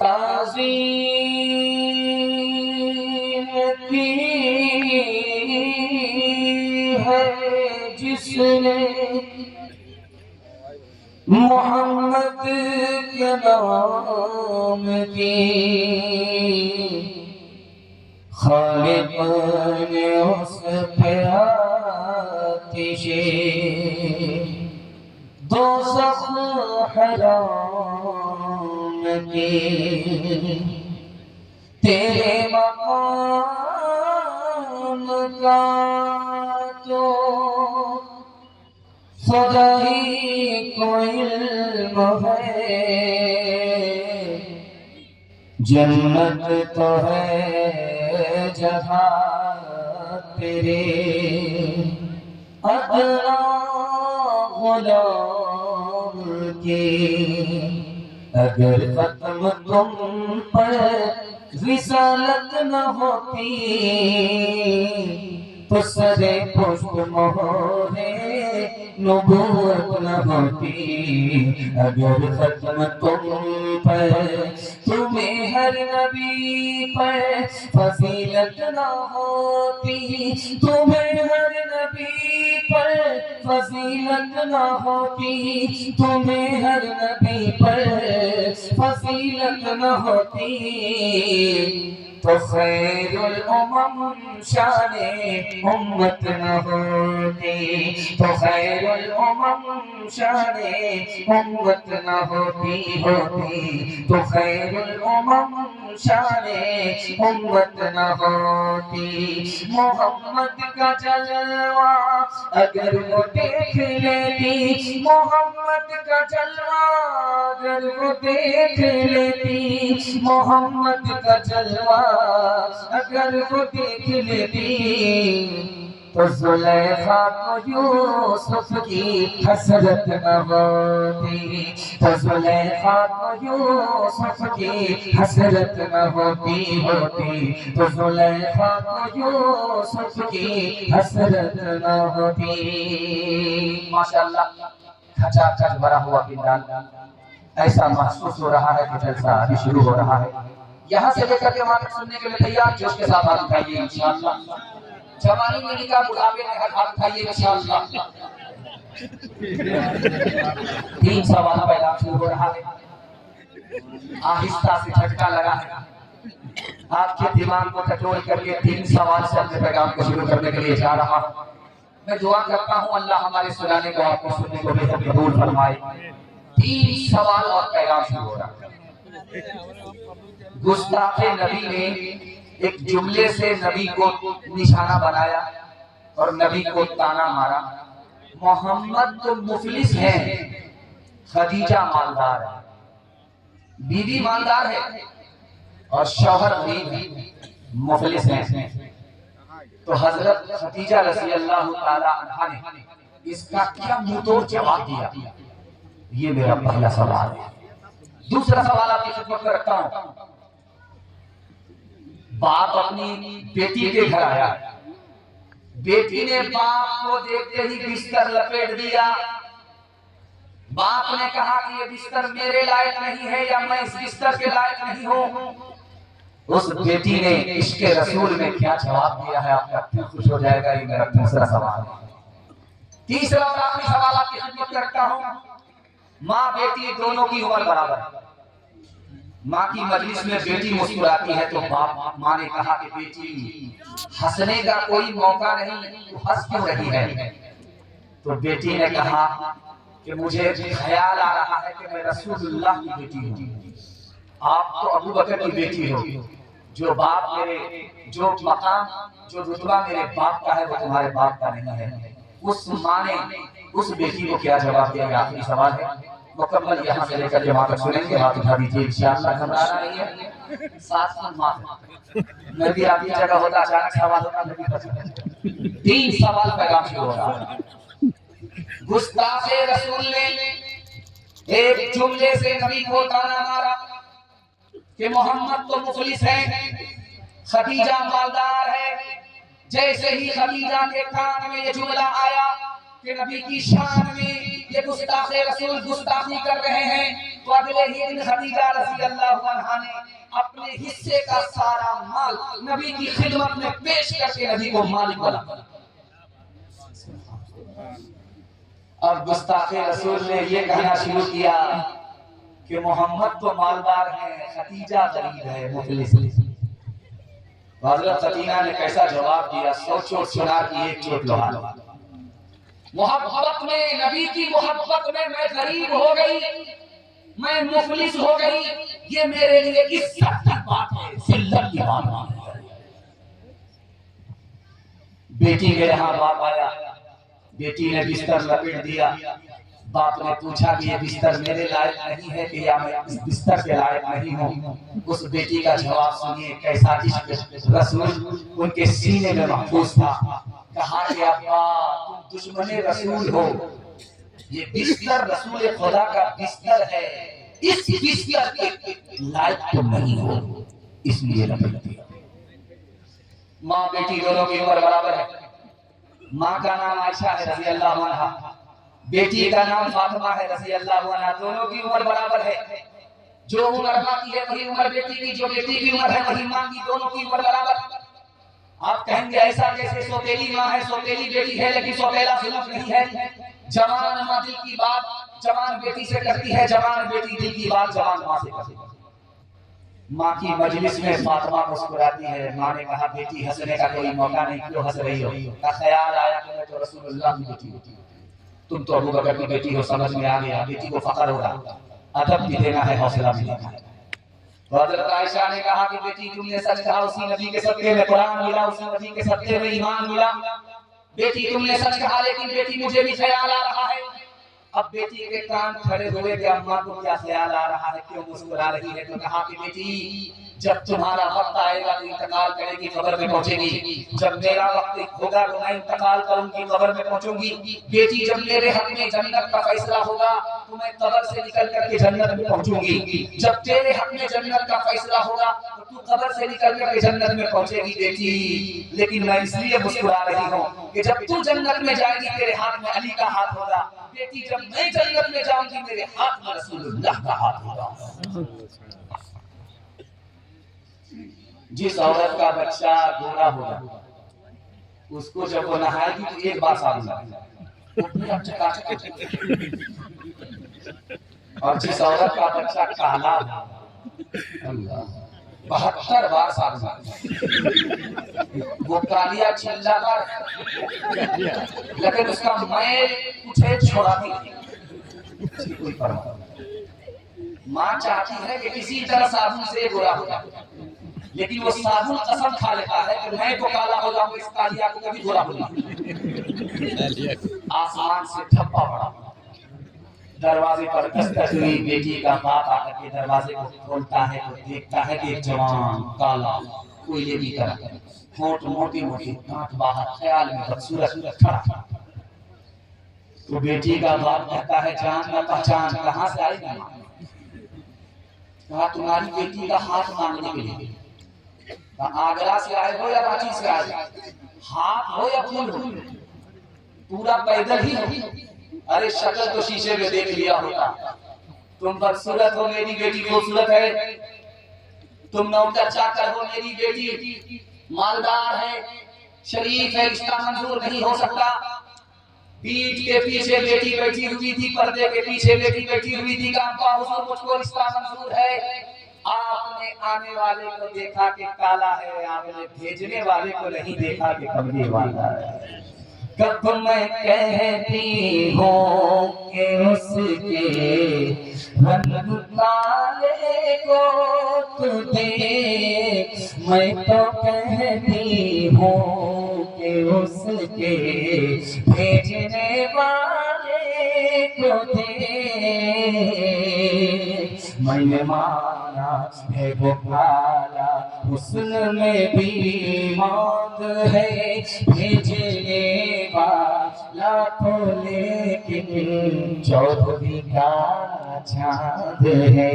ताज़ीम की है जिसने मोहम्मद के नाम की खालिक ने उस पे आतिशे दोज़ख हराम की तेरे मकाम का तो खुदा ही को इल्म है। जन्नत तो है जहाँ तेरे अदना गुलाम के अगर खत्म तुम पर रिसालत न होती तो सरे पुष्प मोहरे नबूवत न होती। अगर खत्म तुम पर तुम्हें हर नबी पर फजीलत न होती तुम्हें हर नबी पर फजीलत न होती तुम्हें हर नबी पर फजीलत न होती तो खैरुल उमम शाने उम्मत न होती तो खैरुल उमम शाने उम्मत न होती तो खैरुल उमम शाने उम्मत न होती। मोहम्मद का जलवा अगर वो देख लेती मोहम्मद का जलवा अगर वो देख लेती मोहम्मद का जलवा अगर वो देख लेती तो ज़ुलेखा को यूसुफ की हसरत न होती तो ज़ुलेखा को यूसुफ की हसरत न होती तो ज़ुलेखा को यूसुफ की हसरत न होती। माशाअल्लाह खचाखच भरा हुआ पिंडाल ऐसा महसूस हो रहा है कि जलसा अभी शुरू हो रहा है। यहाँ से लेकर के वहां तक सुनने के लिए तैयार जोश के साथ हाथ उठाइए इंशाअल्लाह। जवानी में निकाह बुढ़ापे में हाथ उठाइए इंशाअल्लाह। 3 सवाल पहला शुरू हो रहा है। आहिस्ता से झटका लगा है आपके दिमाग को कटोर करके 3 सवाल से अपने पैगाम को शुरू करने के लिए जा रहा हूँ। मैं दुआ करता हूँ अल्लाह हमारे सुनाने को आपको सुनने को बेहद कबूल फरमाए। 3 सवाल और पैगाम शुरू हो रहा है। गुस्ताखे नबी ने एक जुमले से नबी को निशाना बनाया और नबी को ताना मारा। मोहम्मद तो मुफलिस है, खदीजा मालदार है, बीवी मालदार है और शौहर भी मुफलिस है। तो हजरत खदीजा रज़ी अल्लाह ताला अन्हा ने इसका क्या मुंहतोड़ जवाब दिया? ये मेरा पहला सवाल है। दूसरा सवाल आपकी खिदमत में रखता हूं। बाप अपनी बेटी के घर आया बेटी ने बाप को देखते ही बिस्तर लपेट दिया। बाप ने कहा कि ये बिस्तर मेरे लायक नहीं है या मैं इस बिस्तर के लायक नहीं हूं। उस बेटी ने इसके रसूल में क्या जवाब दिया है, आपका दिल खुश हो जाएगा। ये मेरा दूसरा सवाल है। तीसरा और आखिरी सवाल आपकी खिदमत में रखता हूं। माँ बेटी दोनों की उम्र बराबर है। माँ की मजलिस में बेटी मुस्कुराती है तो बाप माँ ने कहा कि बेटी हंसने का कोई मौका नहीं, तू हंस क्यों रही है? तो बेटी ने कहा कि मुझे ख्याल आ रहा है कि मैं रसूलुल्लाह की बेटी हूँ, आप तो अबू बकर की बेटी हो। जो बाप मेरे, जो मकाम, जो रुतबा मेरे बाप का है वो तुम्हारे बाप का नहीं है। उस माँ ने उस बेटी को क्या जवाब दिया? आखिरी सवाल है, मुकम्मल यहाँ से लेकर के वहां तक सुनेंगे। हाथ उठा दीजिए इंशाअल्लाह। घबराना नहीं है, साथ में माफ। मैं भी आपकी जगह होता, अचानक सवाल होता, मैं भी फंस। 3 सवाल पैगाम शुरू हो रहा है। गुस्ताखे रसूल ने एक जुमले से नबी को ताना मारा कि मोहम्मद तो मुखलिस है, खदीजा मालदार है। जैसे ही खदीजा के कान में ये जुमला आया कि नबी की शान में ये गुस्ताखे रसूल गुस्ताखी कर रहे हैं, तो अगले ही दिन खदीजा रज़ी अल्लाहु अन्हा ने अपने हिस्से का सारा माल नबी की खिदमत में पेश करके नबी को मालिक बना। और गुस्ताखे रसूल ने ये कहना शुरू किया कि मोहम्मद तो मालदार है, खदीजा गरीब है, मुखलिस। हज़रत खदीजा ने कैसा जवाब दिया? 100 चोट सुना की एक चोट लोहा। मोहब्बत में, नबी की मोहब्बत में मैं गरीब हो गई, मैं मुखलिस हो गई, ये मेरे लिए इज्जत की बात है, जिल्लत की बात है। बेटी के यहाँ बाप आया, बेटी ने बिस्तर लपेट दिया। बाप ने पूछा कि ये बिस्तर मेरे लायक नहीं है कि या मैं इस बिस्तर के लायक नहीं हूँ? उस बेटी का जवाब सुनिए, कैसा इश्क रसूल उनके सीने में महफूज था। कहा कि अब्बा तुम दुश्मने रसूल हो, ये बिस्तर रसूल खुदा का बिस्तर है, इस बिस्तर के लायक तुम नहीं हो, इसलिए लपेट दिया। माँ बेटी दोनों की उम्र बराबर है। माँ का नाम आयशा है रज़ी अल्लाहु अन्हा, बेटी का नाम फातिमा है रज़ी अल्लाहु अन्हा। दोनों की उम्र बराबर है। जो उम्र माँ की है वही उम्र बेटी की, जो बेटी की उम्र है वही माँ की, दोनों की उम्र बराबर। आप कहेंगे ऐसा कैसे? सौतेली माँ है, सौतेली बेटी है, लेकिन सौतेला जुल्फ नहीं है। जवान माँ दिल की बात जवान बेटी से करती है, जवान बेटी दिल की बात जवान माँ से करती है। माँ की मजलिस में फातिमा मुस्कुराती है। माँ ने कहा बेटी हंसने का कोई मौका नहीं, क्यों हंस रही हो? का ख्याल आया कि मैं तो रसूलुल्लाह की बेटी हूँ, तुम तो अबू बकर की बेटी हो, समझ में आ गया। बेटी को फख्र होगा, अदब भी देना है, हौसला भी देना है। हज़रत आयशा ने कहा कि बेटी तुमने सच कहा, उसी नबी के सदके में कुरान मिला, उसी नबी के सदके में ईमान मिला। बेटी तुमने सच कहा, लेकिन बेटी मुझे भी ख्याल आ रहा है। अब बेटी के कान खड़े हुए कि अम्मा को क्या ख्याल आ रहा है, क्यों मुस्कुरा रही है? तो कहा कि बेटी जब तुम्हारा वक्त आएगा तो इंतकाल करेगी, कब्र में पहुंचेगी। जब मेरा वक्त होगा तो मैं इंतकाल करूंगी, कब्र में पहुंचूंगी। बेटी जब मेरे हक में जन्नत का फैसला होगा तो मैं कब्र से निकल करके जन्नत में पहुंचूंगी। जब तेरे हक में जन्नत का फैसला होगा तो तू कब्र से निकल करके जन्नत में पहुंचेगी बेटी। लेकिन मैं इसलिए मुस्कुरा रही हूँ कि जब तू जन्नत में जाएगी तेरे हाथ में अली का हाथ होगा। बेटी जब मैं जन्नत में जाऊंगी मेरे हाथ में रसूलुल्लाह का हाथ होगा। जिस औरत का बच्चा गोरा होगा उसको जब वो नहाएगी तो एक बार साबुन और जिस औरत का बच्चा काला होगा 72 बार साबुन, वो कालिया चिल्ला कर लेकिन उसका मैल उठे छोड़ा नहीं, कोई परवाह। माँ चाहती है कि किसी तरह साबुन से गोरा हो जाए, लेकिन वो साबुन कसम खा लेता है कि मैं तो काला हो जाऊंगा, इस कालिया को कभी गोरा हो जाऊंगा। आसमान से ठप्पा पड़ा, दरवाजे पर दस्तक हुई। बेटी का बाप आकर के दरवाजे को खोलता है तो देखता है कि एक जवान काला कोयले की तरह, होंठ मोटी मोटी, दांत बाहर, ख्याल में बदसूरत खड़ा। तो बेटी का बाप कहता है जान न पहचान, कहाँ से आई? कहा तुम्हारी बेटी का हाथ मांगने के लिए। आगरा से आए हो या रांची से आए? हाथ हो या फूल हो, पूरा पैदल ही हो। अरे शक्ल तो शीशे में देख लिया होता। तुम बदसूरत हो, मेरी बेटी खूबसूरत है। तुम नौकर चाकर हो, मेरी बेटी मालदार है, शरीफ है, रिश्ता मंजूर नहीं हो सकता। पीठ के पीछे बेटी बैठी हुई थी, पर्दे के पीछे बेटी बैठी हुई थी, का हुजूर मुझको रिश्ता मंजूर है। आपने आने वाले को देखा कि काला है, आपने भेजने वाले को नहीं देखा कि कमली वाला है। कब मैं कहती हूँ कि उसके रंग काले को तू देख, मैं तो कहती हूँ कि उसके भेजने वाले को देख। मैंने माना है वो काला, हुस्न में भी मौत है, भेजने वाला तो लेकिन चौधरी का चाँद है।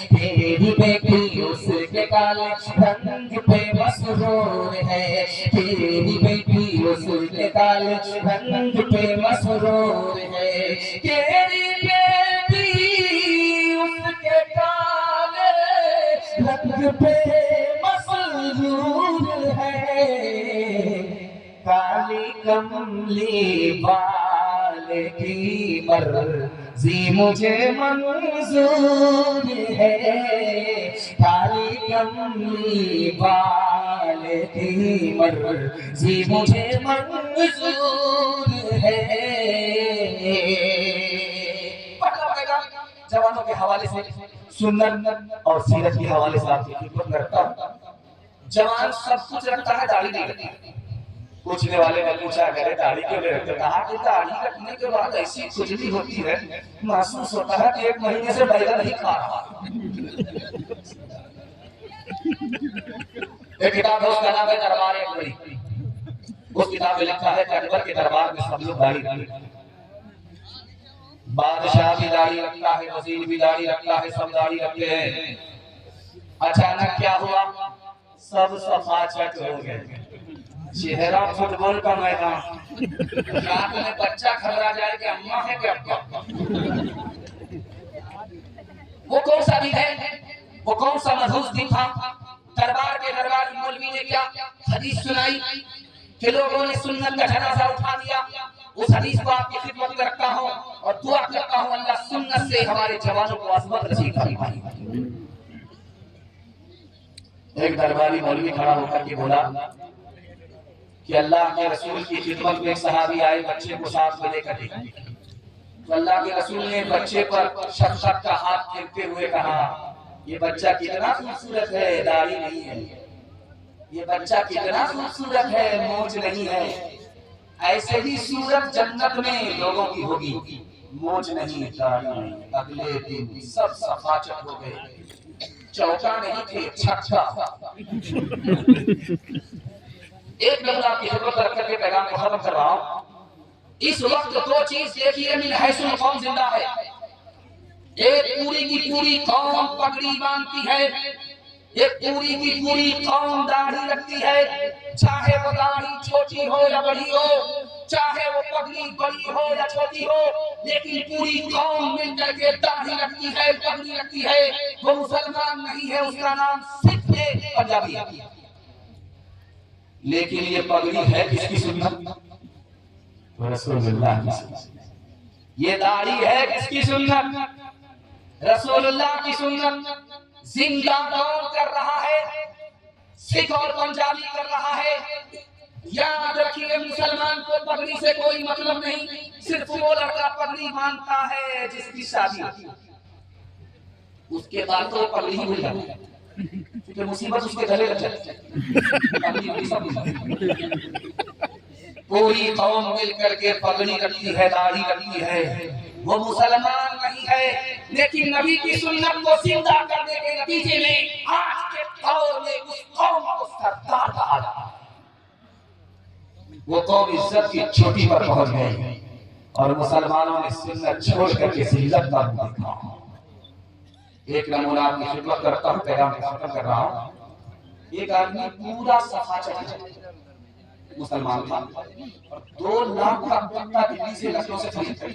तेरी बेटी उसके काले रंग पे मसरूर है, तेरी बेटी उसके काले रंग पे मसरूर है, तेरी बेटी उसके काले रंग पे मसरूर है। काली कमली बाल की मर्जी मुझे मंजूर है, काली कमली बाल की मर्जी मुझे मंजूर है। जवानों के हवाले से सुन्नत और सीरत के हवाले से आपकी खिदमत करता हूं। जवान सब कुछ रखता है, दाढ़ी नहीं रखता। पूछने वाले ने पूछा, करे दाढ़ी क्यों नहीं रखते? कहा कि दाढ़ी रखने के बाद ऐसी खुजली होती है, महसूस होता है कि 1 महीने से बैगन नहीं खा रहा। एक किताब है, उसका नाम है दरबार अकबरी। उस किताब में लिखा है कि अकबर के दरबार में सब लोग दाढ़ी रखते, बादशाह भी दाढ़ी रखता है, वजीर भी दाढ़ी रखता है, सब दाढ़ी रखते हैं। अचानक क्या हुआ? सब सफाचट हो गए, चेहरा फुटबॉल का मैदान, रात में बच्चा घबरा जाए कि अम्मा है कि अब्बा। वो कौन सा दिन है, वो कौन सा मधुर दिन था? दरबार के दरबारी मौलवी ने क्या हदीस सुनाई कि लोगों ने सुन्नत का जनाजा उठा दिया। उस हदीस को आपकी खिदमत में रखता हूं और दुआ करता हूं अल्लाह सुन्नत से हमारे जवानों को अज़मत नसीब फरमाए। एक दरबारी मौलवी खड़ा होकर के बोला कि अल्लाह के रसूल की खिदमत में एक सहाबी आए, बच्चे को साथ में लेकर के, तो अल्लाह के रसूल ने बच्चे पर शफकत का हाथ फेरते हुए कहा, ये बच्चा कितना खूबसूरत है, दाढ़ी नहीं है, ये बच्चा कितना खूबसूरत है, मोच नहीं है। ऐसे ही सूरत जन्नत में लोगों की होगी, मोच नहीं, दाढ़ी नहीं। अगले दिन सब सफाचट हो गए, चौका नहीं थे, छक्का। एक नंबर आपकी खिदमत करके पैगाम को खत्म कर रहा हूं। इस वक्त दो चीज देखिए, मिन हैसुल कौम जिंदा है। एक पूरी की पूरी कौम पगड़ी बांधती है, एक पूरी की पूरी कौम दाढ़ी रखती है, चाहे वो दाढ़ी छोटी हो या बड़ी हो, चाहे वो पगड़ी बड़ी हो या छोटी हो, लेकिन पूरी कौम मिलकर के दाढ़ी रखती है, पगड़ी रखती है। वो मुसलमान नहीं है, उसका नाम सिख है, पंजाबी है। लेकिन ये पगड़ी है किसकी सुन्नत? रसूलुल्लाह की सुन्नत। ये दाढ़ी है किसकी सुन्नत? रसूलुल्लाह की सुन्नत। जिंदा दौड़ कर रहा है, सिख और पंजाबी कर रहा है। याद रखिए, मुसलमान को पगड़ी से कोई मतलब नहीं, सिर्फ वो लड़का पगड़ी मानता है जिसकी शादी होती, उसके बाद तो पगड़ी ही भूल जाता है, क्योंकि मुसीबत उसके गले लग जाती है। पूरी कौम मिलकर के पगड़ी रखती है, दाढ़ी रखती है, वो मुसलमान नहीं है, लेकिन नबी की सुन्नत को जिंदा करने के नतीजे में आज के दौर में उस कौम को सरदार कहा जाता है। वो कौम इज्जत की चोटी पर पहुंच गई और मुसलमानों ने सुन्नत छोड़ करके जिल्लत का मुंह देखा। एक नमूना आपकी खिदमत करता हूं, पैगाम खत्म कर रहा हूं। एक आदमी पूरा सफा चढ़ा मुसलमान था और 2 लाख का कुत्ता दिल्ली से लखनऊ से खरीद कर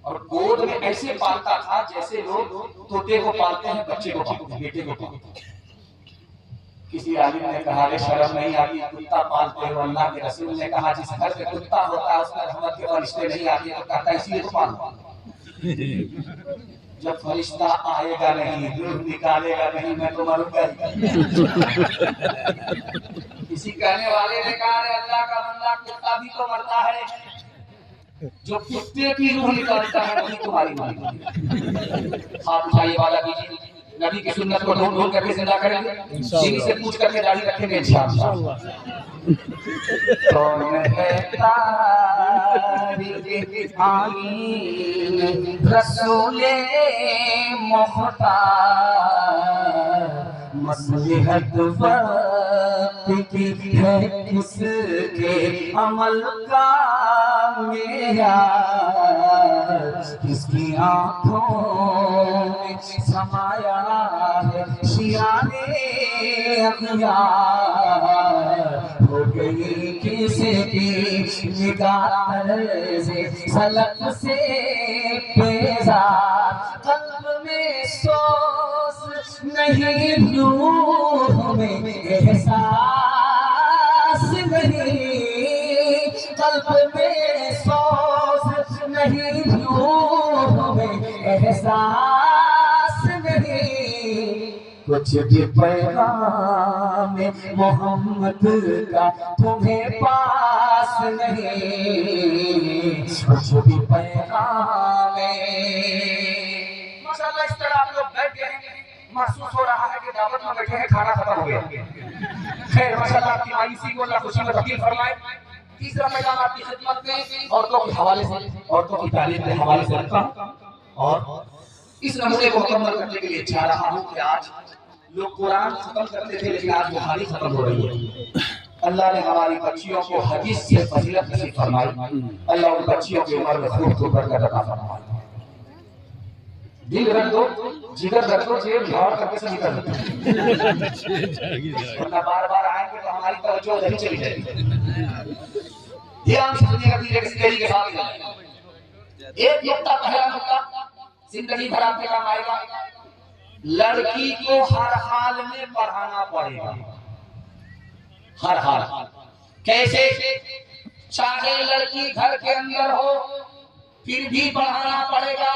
और गोद में ऐसे पालता था जैसे लोग तोते को पालते हैं, बच्चे को पालते हैं, बेटे को पालते हैं। किसी आलिम ने कहा रे शर्म नहीं आती कुत्ता पालते हो? अल्लाह के रसूल ने कहा जिस घर में कुत्ता होता है उसमें रहमत के फरिश्ते नहीं आते, तो कहता इसलिए तो पालो। जब फरिश्ता आएगा नहीं, दूध निकालेगा नहीं, मैं तो मरूंगा ही। किसी कहने वाले ने कहा रे अल्लाह का बंदा कुत्ता भी तो मरता है, जो कुत्ते की रूह निकालता है वही तुम्हारी मालिक। हाथ उठाइए, वादा कीजिए, नबी की सुन्नत को ढूंढ ढूंढ करके जिंदा करेंगे, दीनी से पूछ करके दाढ़ी रखेंगे इंशाअल्लाह। कौन है तारीक़ आमीन रसूले मुख्तार, मसलहत वक्त की है किसके अमल का मेयार, किसकी आँखों में समाया है शियाने अख़ियार, हो गई किसी की निगाह से सलक से बेजार, कल्ब में सोच नहीं, रूह में एहसास नहीं, कल्ब में सोच नहीं, रूह में एहसास नहीं, कुछ भी पैगाम मोहम्मद का तुम्हें पास नहीं, कुछ भी पैगाम। माशाअल्लाह इस तरह आप लोग बैठे हैं, महसूस हो रहा है कि दावत में बैठे हैं, खाना खत्म हो गया। खैर माशाअल्लाह आपकी मायूसी को अल्लाह खुशी में तब्दील फरमाए। तीसरा मैदान आपकी खिदमत में औरतों के हवाले से, औरतों की तालीम के हवाले से रखता हूं और इस नमूने को मुकम्मल करने के लिए चाह रहा हूं कि आज लोग कुरान खत्म करते थे लेकिन आज बुखारी खत्म हो रही है। अल्लाह ने हमारी बच्चियों को हदीस से फजीलत नसीब फरमाई। अल्लाह उन बच्चियों की उम्र में खूब खूब बरकत अता फरमाए। दिल रख दो, जिगर रख दो, जेब झाड़ करके सही कर दो, वरना बार बार आएंगे तो हमारी तवज्जो नहीं चली जाएगी। ध्यान से सुनिएगा, धीरे के साथ एक नुक्ता, पहला नुक्ता जिंदगी भर आपके काम आएगा। लड़की को हर हाल में पढ़ाना पड़ेगा, हर हाल। कैसे? चाहे लड़की घर के अंदर हो फिर भी पढ़ाना पड़ेगा,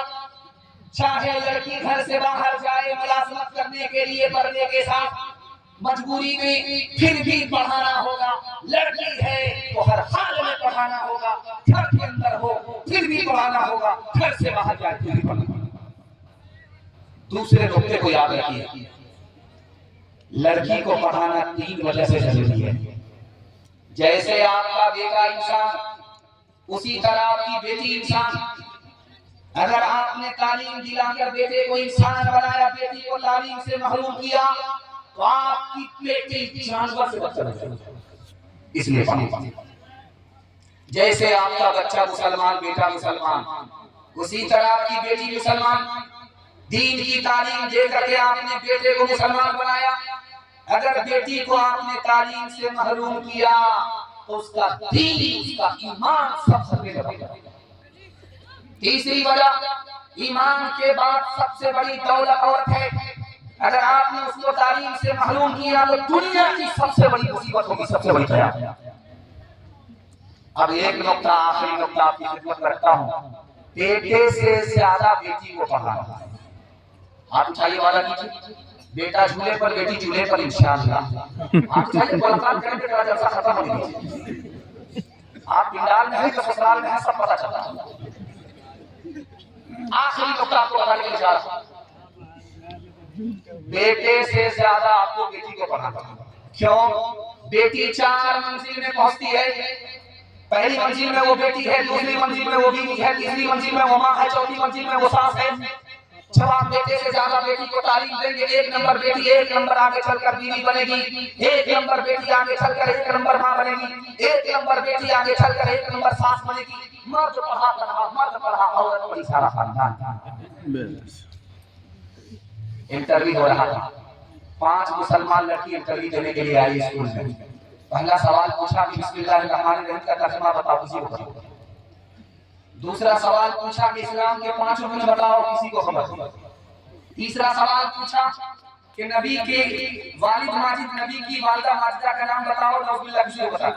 चाहे लड़की घर से बाहर जाए मुलाजमत करने के लिए पढ़ने के साथ मजबूरी में फिर भी पढ़ाना होगा। लड़की है तो हर हाल में पढ़ाना होगा, घर के अंदर हो फिर भी पढ़ाना होगा, घर से बाहर जाए फिर भी पढ़ाना होगा। दूसरे नुक्ते को याद रखिए, लड़की को पढ़ाना 3 वजह से जरूरी है। जैसे आपका बेटा इंसान उसी तरह आपकी बेटी इंसान। अगर आपने तालीम दिलाकर बेटे को इंसान बनाया, बेटी को तालीम से महरूम किया, तो आपकी बेटी जानवर से बदतर है। इसलिए जैसे आपका बच्चा मुसलमान, बेटा मुसलमान, उसी तरह आपकी बेटी मुसलमान। दीन की तालीम दे करके आपने बेटे को मुसलमान बनाया। अगर बेटी को आपने तालीम से महरूम किया तो उसका दीन, उसका ईमान सबसे पहले बनेगा। तीसरी वजह, ईमान के बाद सबसे बड़ी दौलत औरत है। अगर आपने उसको तालीम से महरूम किया तो दुनिया की सबसे बड़ी मुसीबत होगी, सबसे बड़ी क़यामत। अब एक नुक्ता, आखिरी नुक्ता आपकी खिदमत में रखता हूं, बेटे से ज्यादा बेटी को पढ़ाना। हाथ उठाइए, वादा कीजिए, बेटा झूले पर, बेटी झूले पर इंशाअल्लाह। हाथ उठाइए, मुलाकात करेंगे तो जलसा खत्म हो जाएगी। आप पिंडाल में हैं तो ससुराल में हैं, सब पता चलता है। आखिरी नुक्ता आपको बताने के लिए जा रहा हूं, बेटे से ज्यादा आपको बेटी को पढ़ाना। क्यों? बेटी 4 मंजिल में पहुंचती है। पहली मंजिल में वो बेटी है, दूसरी मंजिल में वो बीवी है, तीसरी मंजिल में वो माँ है, चौथी मंजिल में वो सास है। जब आप बेटे से ज्यादा बेटी को तालीम देंगे, 1 नंबर बेटी 1 नंबर आगे चलकर बीवी बनेगी, 1 नंबर बेटी आगे चलकर 1 नंबर माँ बनेगी, 1 नंबर बेटी आगे चलकर 1 नंबर सास बनेगी। मर्द पढ़ा, औरत पढ़ी, सारा खानदान। इंटरव्यू हो रहा था, 5 मुसलमान लड़की इंटरव्यू देने के लिए आई स्कूल में। पहला सवाल पूछा कि बिस्मिल्लाहिर्रहमानिर्रहीम का तर्जुमा बताओ, किसी को खबर। दूसरा सवाल पूछा कि इस्लाम के 5 रुकन बताओ, किसी को खबर। तीसरा सवाल पूछा कि नबी के वालिद माजिद, नबी की वालिदा माजिदा का नाम बताओ, नौजुबिल्लाह, किसी को बता।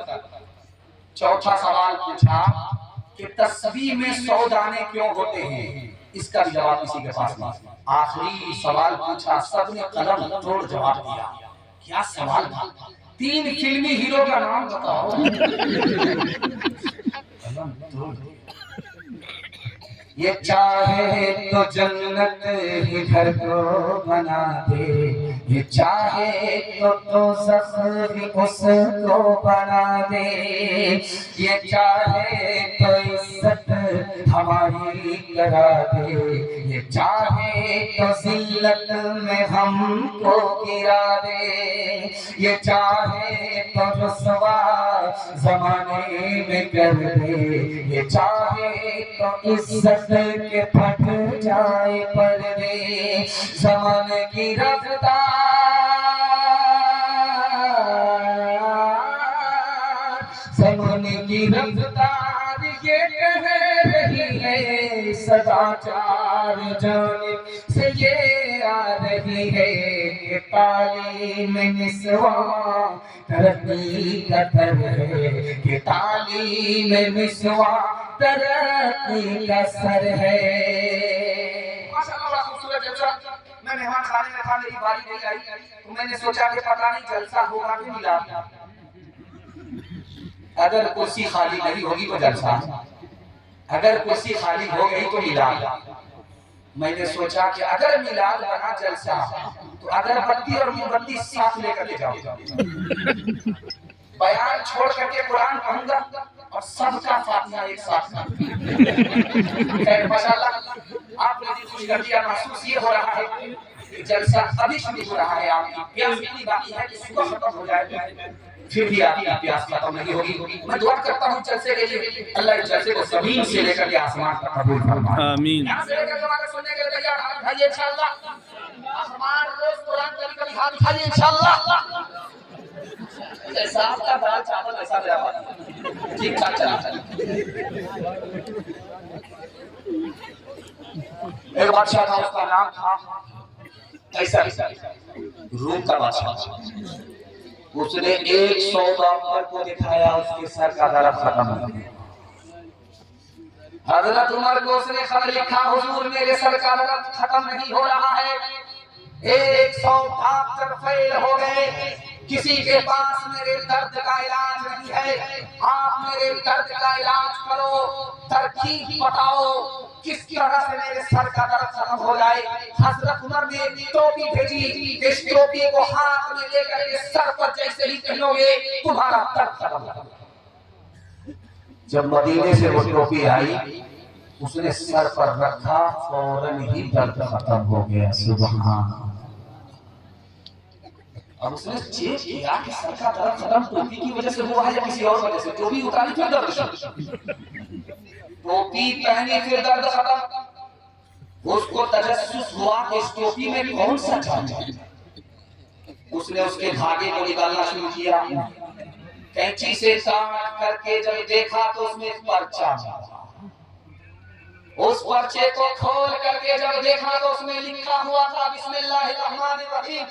चौथा सवाल पूछा कि तस्बीह में 100 दाने क्यों होते हैं, इसका भी जवाब किसी के पास नहीं। आखिरी सवाल पूछा, सबने कलम तोड़ जवाब दिया। क्या सवाल था? 3 फिल्मी हीरो का नाम बताओ। कलम तोड़। ये चाहे तो जन्नत ही घर को बना दे, ये चाहे तो दोज़ख ही उसको बना दे, ये चाहे तो इज्जत हमारी करा दे, ये चाहे तो जिल्लत में हमको गिरा दे, ये चाहे तो रुसवा ज़माने में कर दे, ये चाहे तो इज्जत के फट जाए पर्दे। ज़माने की रफ्तार, ज़माने की रफ्तार ये कह रही है, सदाचार जानिब से ये आ रही है कि तालीम निस्वां तरक्की का दर है, कि तालीम निस्वां तरक्की का सर है। माशाअल्लाह, बड़ा खूबसूरत जलसा। मैं मेहमान खाने में था, मेरी बारी नहीं आई, तो मैंने सोचा कि पता नहीं जलसा होगा कि मिला। अगर कुर्सी खाली नहीं होगी तो जलसा, अगर कुर्सी खाली हो गई तो मिलाद। मैंने सोचा कि अगर मिलाद बना जलसा तो अगरबत्ती और मोमबत्ती साथ लेकर के जाओ, बयान छोड़ करके कुरान पढ़ूंगा और सबका फातिहा एक साथ। माशाअल्लाह, आपने जी खुश कर दिया। महसूस ये हो रहा है कि जलसा अभी शुरू हो रहा है। आपकी प्यास इतनी बाकी है कि सुबह खत्म हो जाए, फिर भी आपकी प्यास खत्म नहीं होगी। मैं दुआ करता हूँ जलसे के लिए, अल्लाह इस जलसे को ज़मीन से लेकर के आसमान तक कबूल फरमाए। आमीन। यहाँ से लेकर जमाने सुनने के लिए तैयार हाथ उठाइए इंशाअल्लाह। आसमान रोज कुरान कभी हाथ उठाइए इंशाअल्लाह। जैसा आपका दाल चावल ऐसा मेरा बात ठीक ठाक चला। एक बादशाह था, उसका नाम था ऐसा रूम का बादशाह। उसने 100 डॉक्टर को दिखाया, उसके सर का दर्द खत्म हो गया। हजरत उमर को उसने खत लिखा, हुजूर मेरे सर का दर्द खत्म नहीं हो रहा है, 100 डॉक्टर फेल हो गए, किसी के पास मेरे दर्द का इलाज नहीं है, आप मेरे दर्द का इलाज करो, तरकीब बताओ किस तरह से मेरे सर का दर्द खत्म हो जाए। हजरत उमर ने एक टोपी भेजी, इस टोपी को हाथ में लेकर के सर पर जैसे ही पहनोगे तुम्हारा दर्द खत्म हो जाएगा। जब मदीने से वो टोपी आई, उसने सर पर रखा, फौरन ही दर्द खत्म हो गया। सुभान अल्लाह। अब उसने चेक किया कि सर का दर्द खत्म टोपी की वजह से हुआ है या किसी और वजह से। टोपी उतारी फिर दर्द शुरू, टोपी पहनी फिर दर्द खत्म। उसको तजस्सुस हुआ कि इस टोपी में कौन सा जादू है। उसने उसके धागे को निकालना शुरू किया, कैंची से काट करके जब देखा तो उसमें एक पर्चा था। उस पर्चे को खोल करके जब देखा तो उसमें लिखा हुआ था बिस्मिल्लाहिर्रहमानिर्रहीम।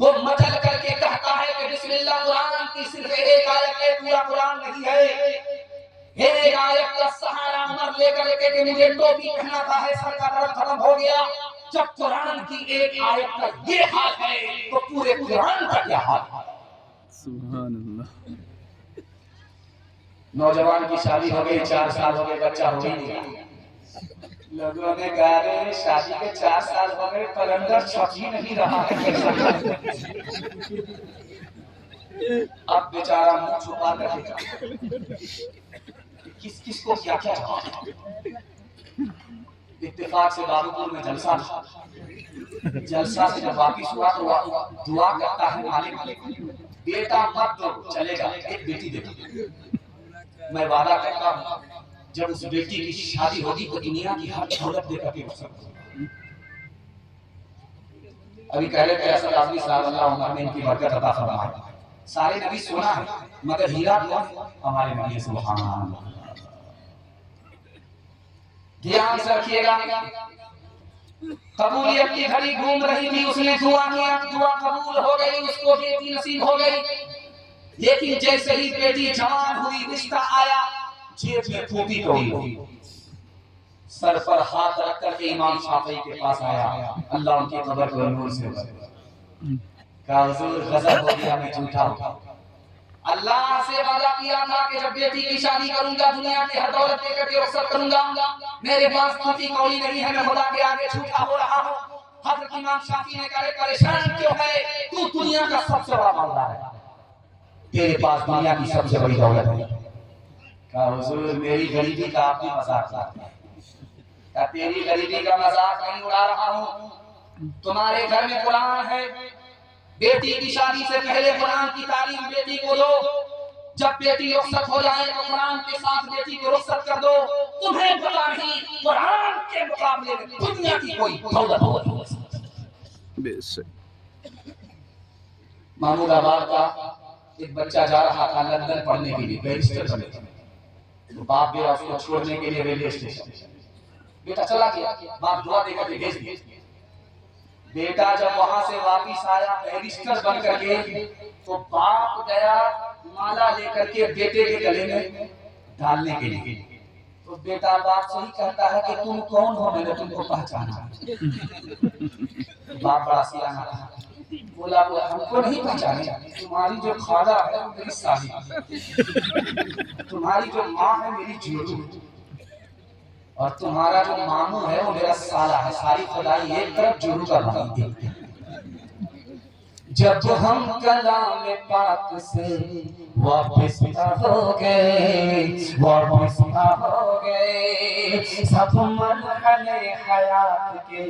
वो मचल करके कहता है कि बिस्मिल्लाह कुरान की सिर्फ एक आयत है, पूरा कुरान नहीं है। एक आयत का सहारा उमर लेकर के मुझे टोपी पहनाता है, सर का दर्द खत्म हो गया। जब कुरान की एक आयत का ये हाल है तो पूरे कुरान का क्या हाल है। सुभान अल्लाह। नौजवान की शादी हो गई, 4 साल हो गए, बच्चा हो ही नहीं। लोगों ने कहा रे शादी के 4 साल हो गए पर अंदर छप ही नहीं रहा है। अब बेचारा मुंह छुपा कर किस किस को क्या क्या इत्तेफाक से बाबूपुर में जलसा था। जलसा से जब वापिस हुआ तो दुआ करता है, मालिक बेटा मत दो, चलेगा, एक बेटी दे दो। मैं वादा करता हूँ जब उस बेटी की शादी होगी तो दुनिया की हर दौलत देकर के अभी कह रहे थे असद आदमी साहब अल्लाह उम्र में इनकी बरकत अता फरमाए। सारे नबी सोना है मगर हीरा कौन है? हमारे नबी सुभान अल्लाह। ध्यान से रखिएगा। कबूलियत की घड़ी घूम रही थी, उसने दुआ किया, दुआ कबूल हो गई, उसको बेटी नसीब हो गई। लेकिन जैसे ही बेटी जवान हुई, रिश्ता आया, जेब में फूटी तोड़ी, सर पर हाथ रख करके इमाम शाफी के पास आया, अल्लाह उनकी कब्र को नूर से भर कहा हुजूर गजब हो गया, मैं झूठा हूं। अल्लाह से वादा किया था कि जब बेटी की शादी करूंगा दुनिया की हर दौलत लेकर के रुखसत करूंगा, मेरे पास फूटी कौड़ी नहीं है, मैं खुदा के आगे झूठा हो रहा हूं। हजरत इमाम शाफी ने कहा परेशान क्यों है, तू दुनिया का सबसे बड़ा मालदार है, तेरे पास दुनिया की सबसे बड़ी दौलत है। कहा हुजूर मेरी गरीबी का आप भी मजाक उड़ाते हैं। कहा तेरी गरीबी का मजाक नहीं उड़ा रहा हूं, तुम्हारे घर में कुरान है, बेटी की शादी से पहले कुरान की तालीम बेटी को दो, जब बेटी रुखसत हो जाए तो कुरान के साथ बेटी को रुखसत कर दो। तुम्हें पता नहीं कुरान के मुकाबले में दुनिया की कोई दौलत हो। महमूदाबाद का एक बच्चा जा रहा था लंदन पढ़ने के लिए, बैरिस्टर बनने के लिए। तो बाप गया उसको छोड़ने के लिए रेलवे स्टेशन। बेटा चला गया, बाप दुआ देकर के भेज दिया। बेटा जब वहां से वापिस आया बैरिस्टर बन करके, तो बाप गया माला लेकर के बेटे के गले में डालने के लिए। तो बेटा बाप से ही कहता है कि तुम कौन हो, मैंने तुमको पहचाना। बाप बड़ा सियाना था, बोला वो हमको नहीं पहचाने, तुम्हारी जो खाला है वो मेरी साली, तुम्हारी जो माँ है मेरी जीजू, और तुम्हारा जो मामू है वो मेरा साला है। सारी खुदाई एक तरफ, जोरू का भाई एक। जब हम कलाम पाक से वापस हो गए, वापस हो गए, सब मरहले हयात के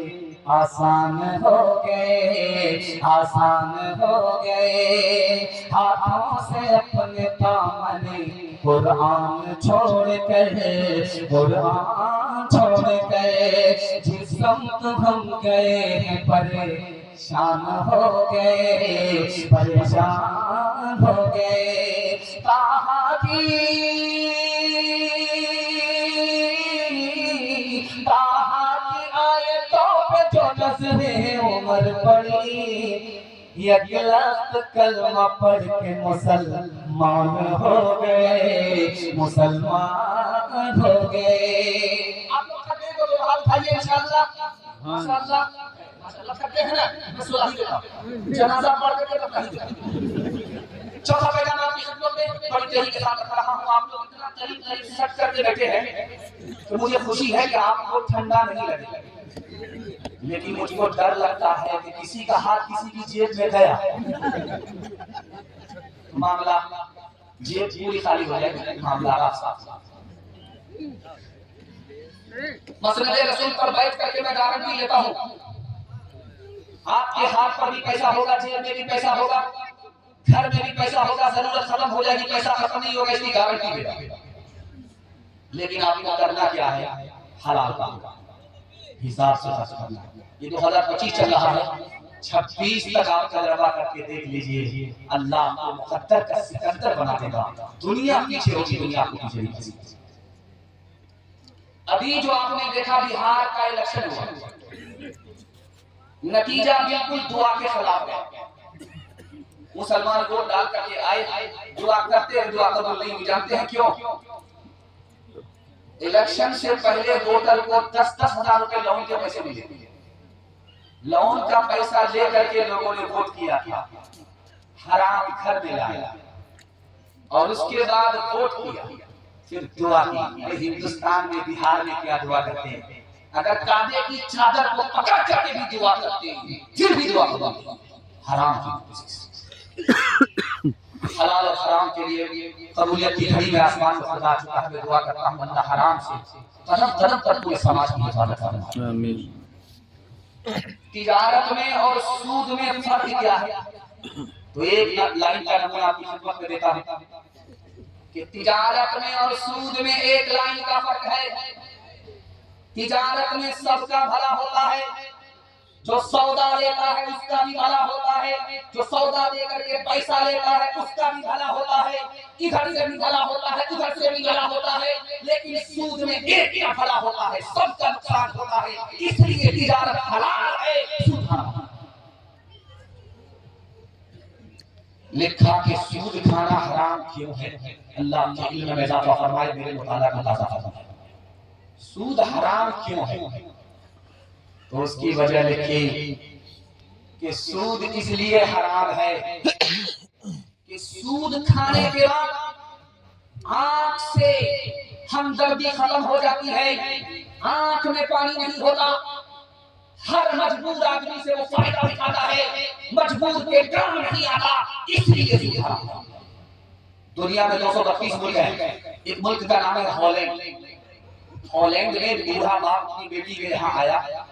आसान हो गए, आसान हो गए। हाथों से अपने दामने कुरान छोड़ कर, कुरान छोड़ कर जिस समत हम गए हैं परेशान हो गए, परेशान हो गए। ताहा की आयतों पे जो नज़रे उमर पड़ी, यकलख्त कलमा पढ़ के मुसलमान हो गए, मुसलमान हो गए। आप लोग खतरे को दो हाथ उठाइए इंशाअल्लाह, माशाअल्लाह, माशाअल्लाह करते हैं ना, बस वही देता जनाजा पढ़ के तो कहीं। चौथा पैगाम आपकी खिदमत में बड़ी देरी के साथ रख रहा हूं। आप लोग इतना करीब करीब सट करके बैठे हैं तो मुझे खुशी है कि आपको ठंडा नहीं लगेगा, लेकिन मुझको डर लगता है कि किसी का हाथ किसी की जेब में गया, मामला जेब पूरी खाली हो जाएगी, मामला साफ। मसनद रसूल पर बैठ करके मैं गारंटी लेता हूँ, आपके हाथ पर भी पैसा होगा, जेब में भी पैसा होगा, घर में भी पैसा होगा, जरूरत खत्म हो जाएगी, पैसा खत्म नहीं होगा, इसकी गारंटी देता। लेकिन आपको करना क्या है, हलाल काम का हिसाब से खर्च करना। ये 2025 चल रहा है, 26 तक आप तजर्बा करके देख लीजिए, अल्लाह आपको मुकद्दर का सिकंदर बना देगा। दुनिया पीछे होगी, दुनिया आपको पीछे नहीं। अभी जो आपने देखा बिहार का इलेक्शन हुआ, नतीजा बिल्कुल दुआ के खिलाफ है। मुसलमान वोट डाल करके आए, दुआ करते हैं, दुआ कबूल नहीं हुई। जानते हैं क्यों? इलेक्शन से पहले वोटर को 10-10 हजार रुपए लोन के पैसे मिले, लोन का पैसा ले करके लोगों ने वोट किया था, हराम घर में लाया और उसके बाद वोट किया, फिर दुआ की। हिंदुस्तान में बिहार में क्या दुआ करते हैं, अगर कांधे की चादर को पकड़ करके भी दुआ करते हैं, फिर भी दुआ करते हैं हराम की। हलाल और हराम के लिए कबूलियत की घड़ी में आसमान को खुदा चुका है। दुआ करता हूं अल्लाह हराम से कदम कदम पर पूरे समाज की हिफाजत फरमाए। आमीन। तिजारत में और सूद में फर्क क्या है? तो एक लाइन का नमूना आपकी खिदमत में देता हूं कि तिजारत में और सूद में एक लाइन का फर्क है। तिजारत में सबका भला होता है, जो सौदा लेता है उसका भी भला होता है, जो सौदा दे करके पैसा लेता है उसका भी भला होता है, इधर से भी भला होता है उधर से भी भला होता है, लेकिन सूद में एक ही भला होता है, सबका नुकसान होता है। इसलिए तिजारत हलाल है, सूद हराम। लिखा कि सूद खाना हराम क्यों है? अल्लाह के इल्म में इजाफा फरमाए, मेरे मुताला का ताज़ा फरमाए। सूद हराम क्यों है? तो उसकी वजह लिखी कि सूद इसलिए हराम है कि सूद खाने के बाद आंख से हमदर्दी खत्म हो जाती है, आंख में पानी नहीं होता। हर मजबूर आदमी से वो फायदा उठाता है, मजबूर के काम नहीं आता, इसलिए सूद हराम है। दुनिया में 232 मुल्क हैं, एक मुल्क का नाम है हॉलैंड। हॉलैंड में बूढ़ा बाप अपनी बेटी के यहाँ आया,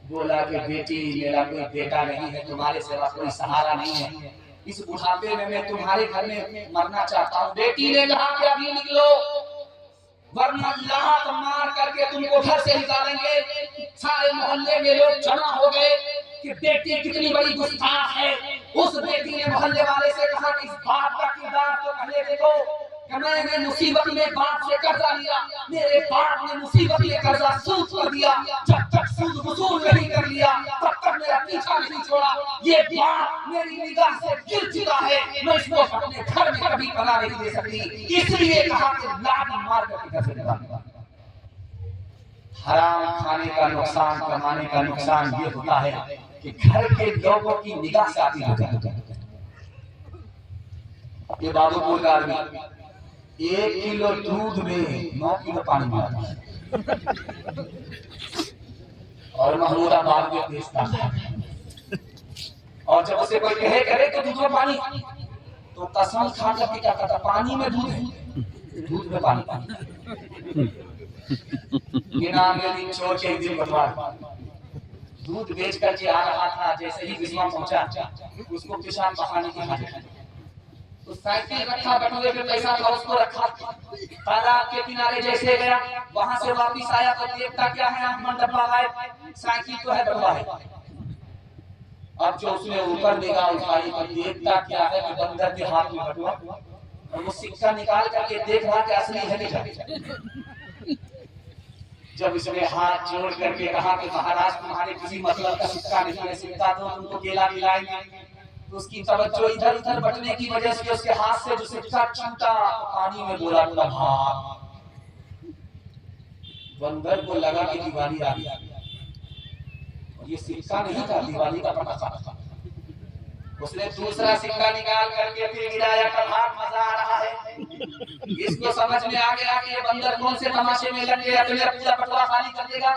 बोला कि बेटी मेरा कोई बेटा नहीं है, तुम्हारे सिवा कोई सहारा नहीं है, इस बुढ़ापे में मैं तुम्हारे घर में मरना चाहता हूँ। बेटी ने कहा कि अभी निकलो वरना लात मार करके तुमको घर से निकालेंगे। सारे मोहल्ले में लोग जमा हो गए कि बेटी कितनी बड़ी गुस्ताख है। उस बेटी ने मोहल्ले वाले से कहा कि इस बाप का किरदार तो पहले देखो कि मैंने मुसीबत में बाप से कर्जा लिया, मेरे बाप ने मुसीबत में कर्जा सूद कर दिया, जब तक सूद वसूल नहीं कर लिया तब तक मेरा पीछा नहीं छोड़ा। ये बाप मेरी निगाह से गिर चुका है, मैं इसको अपने घर में कभी पना नहीं दे सकती, इसलिए कहा कि लात मार करके घर से निकाल। हराम खाने का नुकसान, कमाने का नुकसान ये होता है कि घर के लोगों की निगाह से आती हो जाती है। ये बाबूपुर गांव में 1 किलो दूध में 9 किलो पानी मिलाता है और महमूदाबाद में बेचता है। और जब उसे कोई कहे करे तो दूध में पानी, तो कसम खा करके क्या कहता, पानी में दूध है, दूध में पानी। दिन छोड़ के एक दिन बटवा दूध बेच करके आ रहा था, जैसे ही बिस्वा पहुंचा उसको पेशाब बहाने की हालत, तो साइकिल रखा, बटुए पे पैसा था उसको रखा, तालाब के किनारे जैसे गया, वहां से वापस आया तो देखता क्या है, आसमान डब्बा है, साइकिल तो है डब्बा है। अब जो उसने ऊपर निगाह उठाई तो देखता क्या है कि बंदर के हाथ में बटुआ, और वो सिक्का निकाल करके देख रहा कि असली है नहीं। जब इसने हाथ जोड़ करके कहा कि महाराज तुम्हारे किसी मतलब का सिक्का नहीं है, सिक्का तो तुमको केला खिलाएंगे, तो उसकी तवज्जो इधर उधर बटने की वजह से उसके हाथ से जो सिक्का छूटा पानी में बोला भाग। बंदर को लगा कि दिवाली आ गई, और ये सिक्का नहीं था, दिवाली का पटाखा था। उसने दूसरा सिक्का निकाल करके फिर गिराया, कल मजा आ रहा है। इसको समझ में आ गया कि ये बंदर कौन से तमाशे में लग गया, तो पूरा पटवा खाली कर देगा।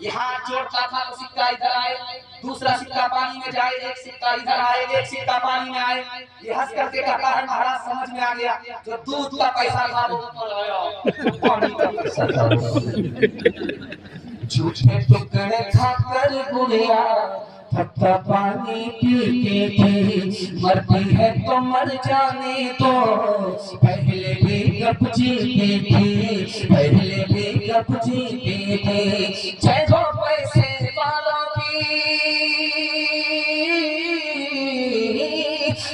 ये हाथ जोड़ता था तो सिक्का इधर आए, दूसरा सिक्का पानी में जाए, एक सिक्का इधर आए, एक सिक्का पानी में आए। ये हंस करके कहता है महाराज समझ में आ गया, जो दूध का पैसा था वो पानी का पैसा था। झूठे टुकड़े खाकर गुड़िया ठट्ठा पानी पीती थी, मरती है तो मर जाने दो, पहले भी गप जीती थी, पहले भी गप जीती थी। जय हो पैसे वालों की,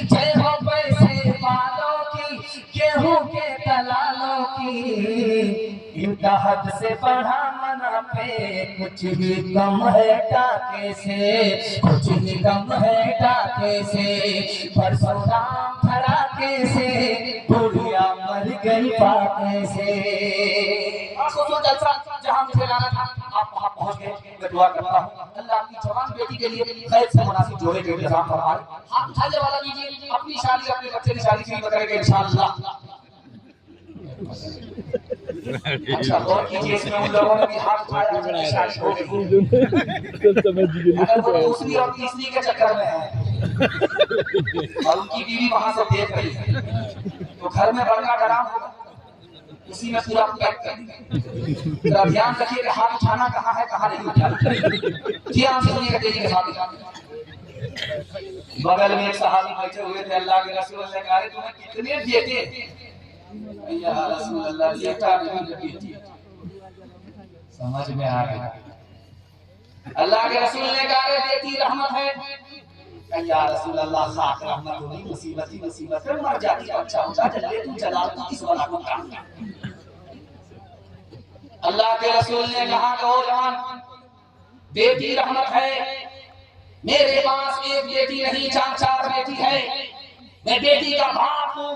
जय हो पैसे वालों की, गेहूं के दलालों की, इनका हद से बढ़ा मना पे कुछ ही कम है टाके से, कुछ ही कम है टाके से। परसों राम धड़ाके से बुढ़िया मर गई पाके से। जहाँ मुझे लाना था आप वहाँ पहुँच गए, मैं दुआ करता हूँ अल्लाह आपकी जवान बेटी के लिए खैर से मुनासिब जोड़े के इंतजाम फरमाए। हाथ उठाने वाला लीजिए, अपनी शादी अपने बच्चे की शादी फ्री करेंगे इंशाअल्लाह। अच्छा और कीजिए, इसमें उन लोगों ने भी हाथ उठाया जिनकी शादी हो गई, अगर वो दूसरी और तीसरी के चक्कर में है और उनकी बीवी वहां से देख रही है तो घर में बड़का डराव होगा, उसी में पूरा पैक कर देंगे। तो ध्यान रखिए कि हाथ उठाना कहाँ है कहाँ नहीं उठाना। जी आप सुनिएगा तेजी के साथ। बगल में एक सहाबी बैठे हुए थे, अल्लाह के रसूल ने कहा तुम्हें कितने देते? या रसूल अल्लाह देता नहीं, समझ में आ गया। अल्लाह के रसूल ने कहा रे बेटी रहमत है। या रसूल अल्लाह खाक रहमत होगी, मुसीबत ही मुसीबत है, मर जाती तो अच्छा होता, जल्दी तू जलाल तू किस वाला को काम। अल्लाह के रसूल ने कहा कि ओ जवान, बेटी रहमत है, मेरे पास एक बेटी नहीं चार चार बेटी है, मैं बेटी का बाप हूँ,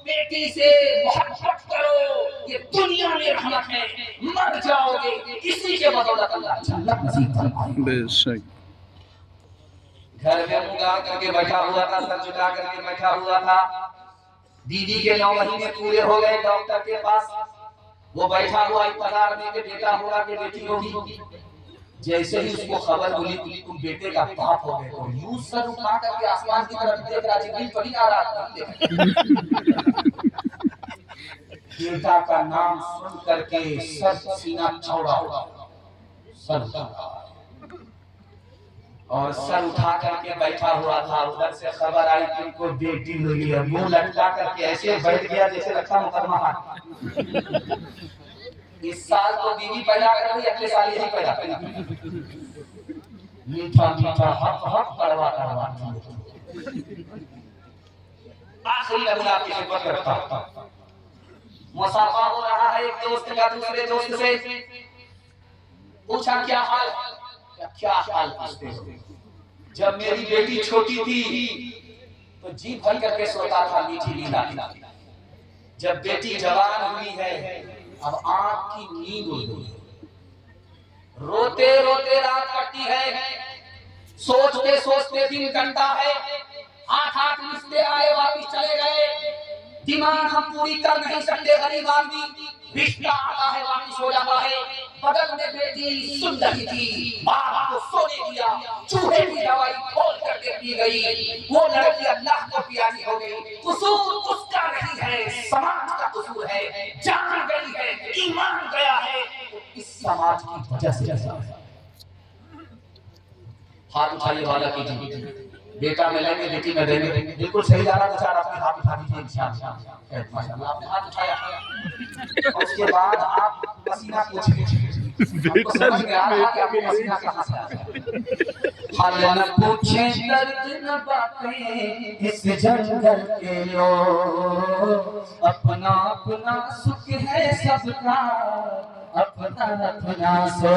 बेटी से मोहब्बत करो, ये दुनिया में रहमत है, मर जाओगे इसी के बदौलत अल्लाह जन्नत नसीब फरमाए। बेशक। घर में मुंह गाड़ करके बैठा हुआ था, सर झुका करके बैठा हुआ था, दीदी के 9 महीने पूरे हो गए, डॉक्टर के पास वो बैठा हुआ इंतजार में कि बेटा होगा कि बेटी होगी। जैसे ही उसको खबर मिली तुम बेटे का बाप हो गए, तो यूं सर उठा करके आसमान की तरफ देख रहा, जिब्रील तो नहीं आ रहा था। बेटा का नाम सुन करके सर सीना चौड़ा हुआ, सर उठा और सर उठा करके बैठा हुआ था। उधर से खबर आई कि उनको बेटी हुई है, मुंह लटका करके ऐसे बैठ गया जैसे लगता मुकदमा है। इस साल तो बीवी पैदा कर रही, अगले साल यही पैदा करेगी। मीठा मीठा हक हक करवा करवा आखिरी नमूना आपकी खिदमत करता। मुसाफा हो रहा है एक दोस्त का दूसरे दोस्त से, पूछा क्या हाल, क्या हाल पूछते हो। जब मेरी बेटी छोटी थी तो जी भर करके सोता था, मीठी नींद आती। जब बेटी जवान हुई है अब आंख की नींद उड़ गई, रोते रोते रात कटती है, सोचते सोचते दिन कटता है, हाथ रिश्ते आए वापिस चले गए, डिमांड हम पूरी कर नहीं सकते, गरीब आदमी, रिश्ता आता है वापिस हो जाता है। बगल में बेटी सुन रही थी, माँ को सोने दिया, चूहे की दवाई खोल करके पी गई, वो लड़की अल्लाह को प्यारी हो गई। कसूर उसका नहीं है, समाज का कसूर है, जान गई है, ईमान गया है, तो इस समाज की वजह से। हाथ उठाइए वाला कीजिए, बेटा मिलेंगे बेटी में देंगे, बिल्कुल सही जा रहा बेचारा, अपने हाथ उठा दीजिए इंशाअल्लाह। माशाअल्लाह आपने हाथ उठाया और उसके बाद आप पसीना पूछिए, हमको समझ में आ रहा कि आपको पसीना कहां से आ रहा। हाल न पूछे दर्द न बातें इस जंगल के लोग, अपना अपना सुख है सबका, अपना अपना सो,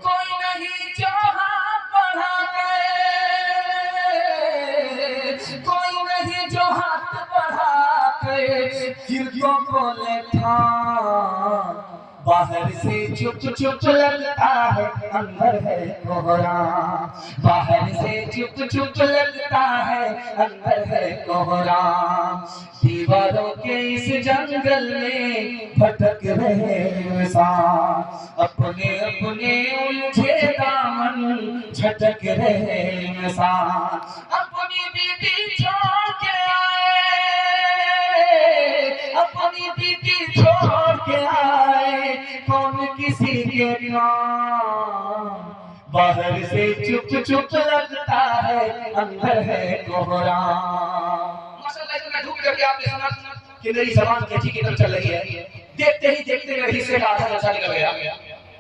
कोई नहीं जहां पढ़ा के, कोई नहीं जो हाथ बढ़ा के गिरतो बोले था, बाहर से चुप चुप लगता है अंदर है कोहरा, बाहर से चुप चुप लगता है अंदर है कोहरा, दीवारों के इस जंगल में भटक रहे इंसान, अपने अपने उलझे दामन झटक रहे इंसान, अपनी बीती छोड़ के आए, अपनी बीती छोड़ के आए, कौन किसी के नाम, बाहर से चुप चुप लगता है अंदर है कोहरा। माशाअल्लाह ढूंढ करके आपने सुना कि मेरी जबान कैची की तरफ चल रही है, देखते ही देखते मेरे हिस्से का आधा नशा निकल गया,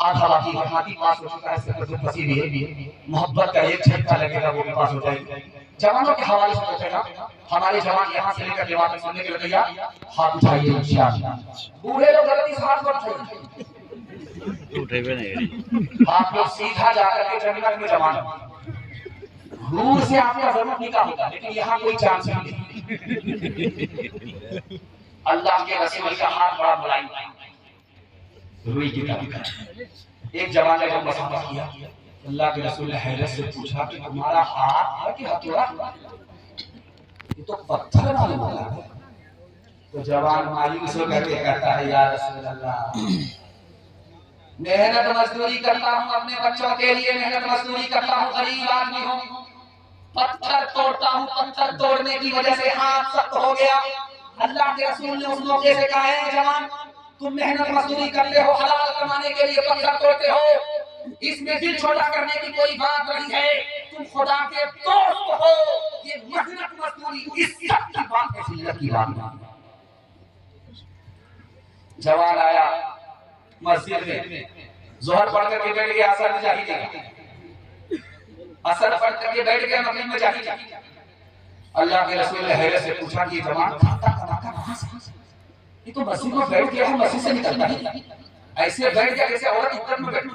आधा बाकी है, हाथी पास हो चुका है, सिर्फ जो फंसी हुई है, मोहब्बत का एक झटका लगेगा वो भी पास हो जाएगी। जवानों के हवाले से पूछे ना, हमारे जवान यहाँ से लेकर जवान तक सुनने के लिए तैयार, हाथ उठाइए इंशाअल्लाह। बूढ़े लोग गलती से हाथ मत उठाइए, आप लोग सीधा जाकर के जन्नत में जवान, दूर से आपका जरूर निकाह होगा, लेकिन यहाँ कोई चांस नहीं। अल्लाह के रसूल का हाथ बड़ा मुलायम, रुई की तरह। एक जवान ने जब मुसाफा किया, अल्लाह के रसूल ने हैरत से पूछा कि तुम्हारा हाथ है कि हथौड़ा, ये तो पत्थर वाला वाला है। तो जवान मायूस होकर के कहता है, या रसूल अल्लाह, मेहनत मजदूरी करता हूँ अपने बच्चों के लिए, मेहनत मजदूरी करता हूँ, गरीब आदमी हूँ, पत्थर तोड़ता हूँ, पत्थर तोड़ने की वजह से हाथ सख्त हो गया। अल्लाह के रसूल ने उस मौके से कहा है, जवान तुम मेहनत मजदूरी करते हो, हलाल कमाने के लिए पत्थर तोड़ते हो, इसमें दिल छोटा करने की कोई बात नहीं है, तुम खुदा के दोस्त हो, ये मेहनत मजदूरी इज्जत की बात है, जिल्लत की बात नहीं। जवान आया मस्जिद में, जोहर पढ़ करके बैठ गया, असर में जाहिर असर पढ़ करके बैठ गया मस्जिद में जाके। अल्लाह के रसूल ने हैरत से पूछा कि जवान खाता खाता कहां से? ये तो मस्जिद में बैठ गया है, मस्जिद से निकलता है, ऐसे बैठ गया जैसे औरत इज्जत में बैठी,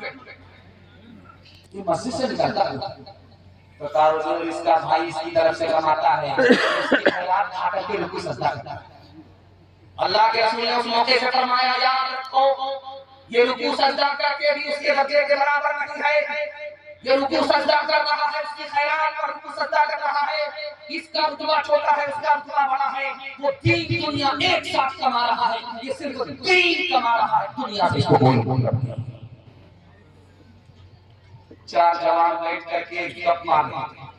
ये मस्जिद से निकलता है। तो कहा इसका भाई इसकी तरफ से कमाता है, इसकी खैरात खा करके रुकू सजदा करता है। अल्लाह के रसूल ने उस मौके से फरमाया याद रखो ये रुकू सजदा करके भी उसके बदले के बराबर नहीं है। ये रुकू सजदा कर रहा है, उसकी खैरात पर रुकू सजदा कर रहा है, इसका रुतबा छोटा है, उसका रुतबा बड़ा है। वो तीन दुनिया एक साथ कमा रहा है, ये सिर्फ तीन कमा रहा है, दुनिया से इसको कोई नहीं। चार जवान बैठ करके गप मार रहे थे,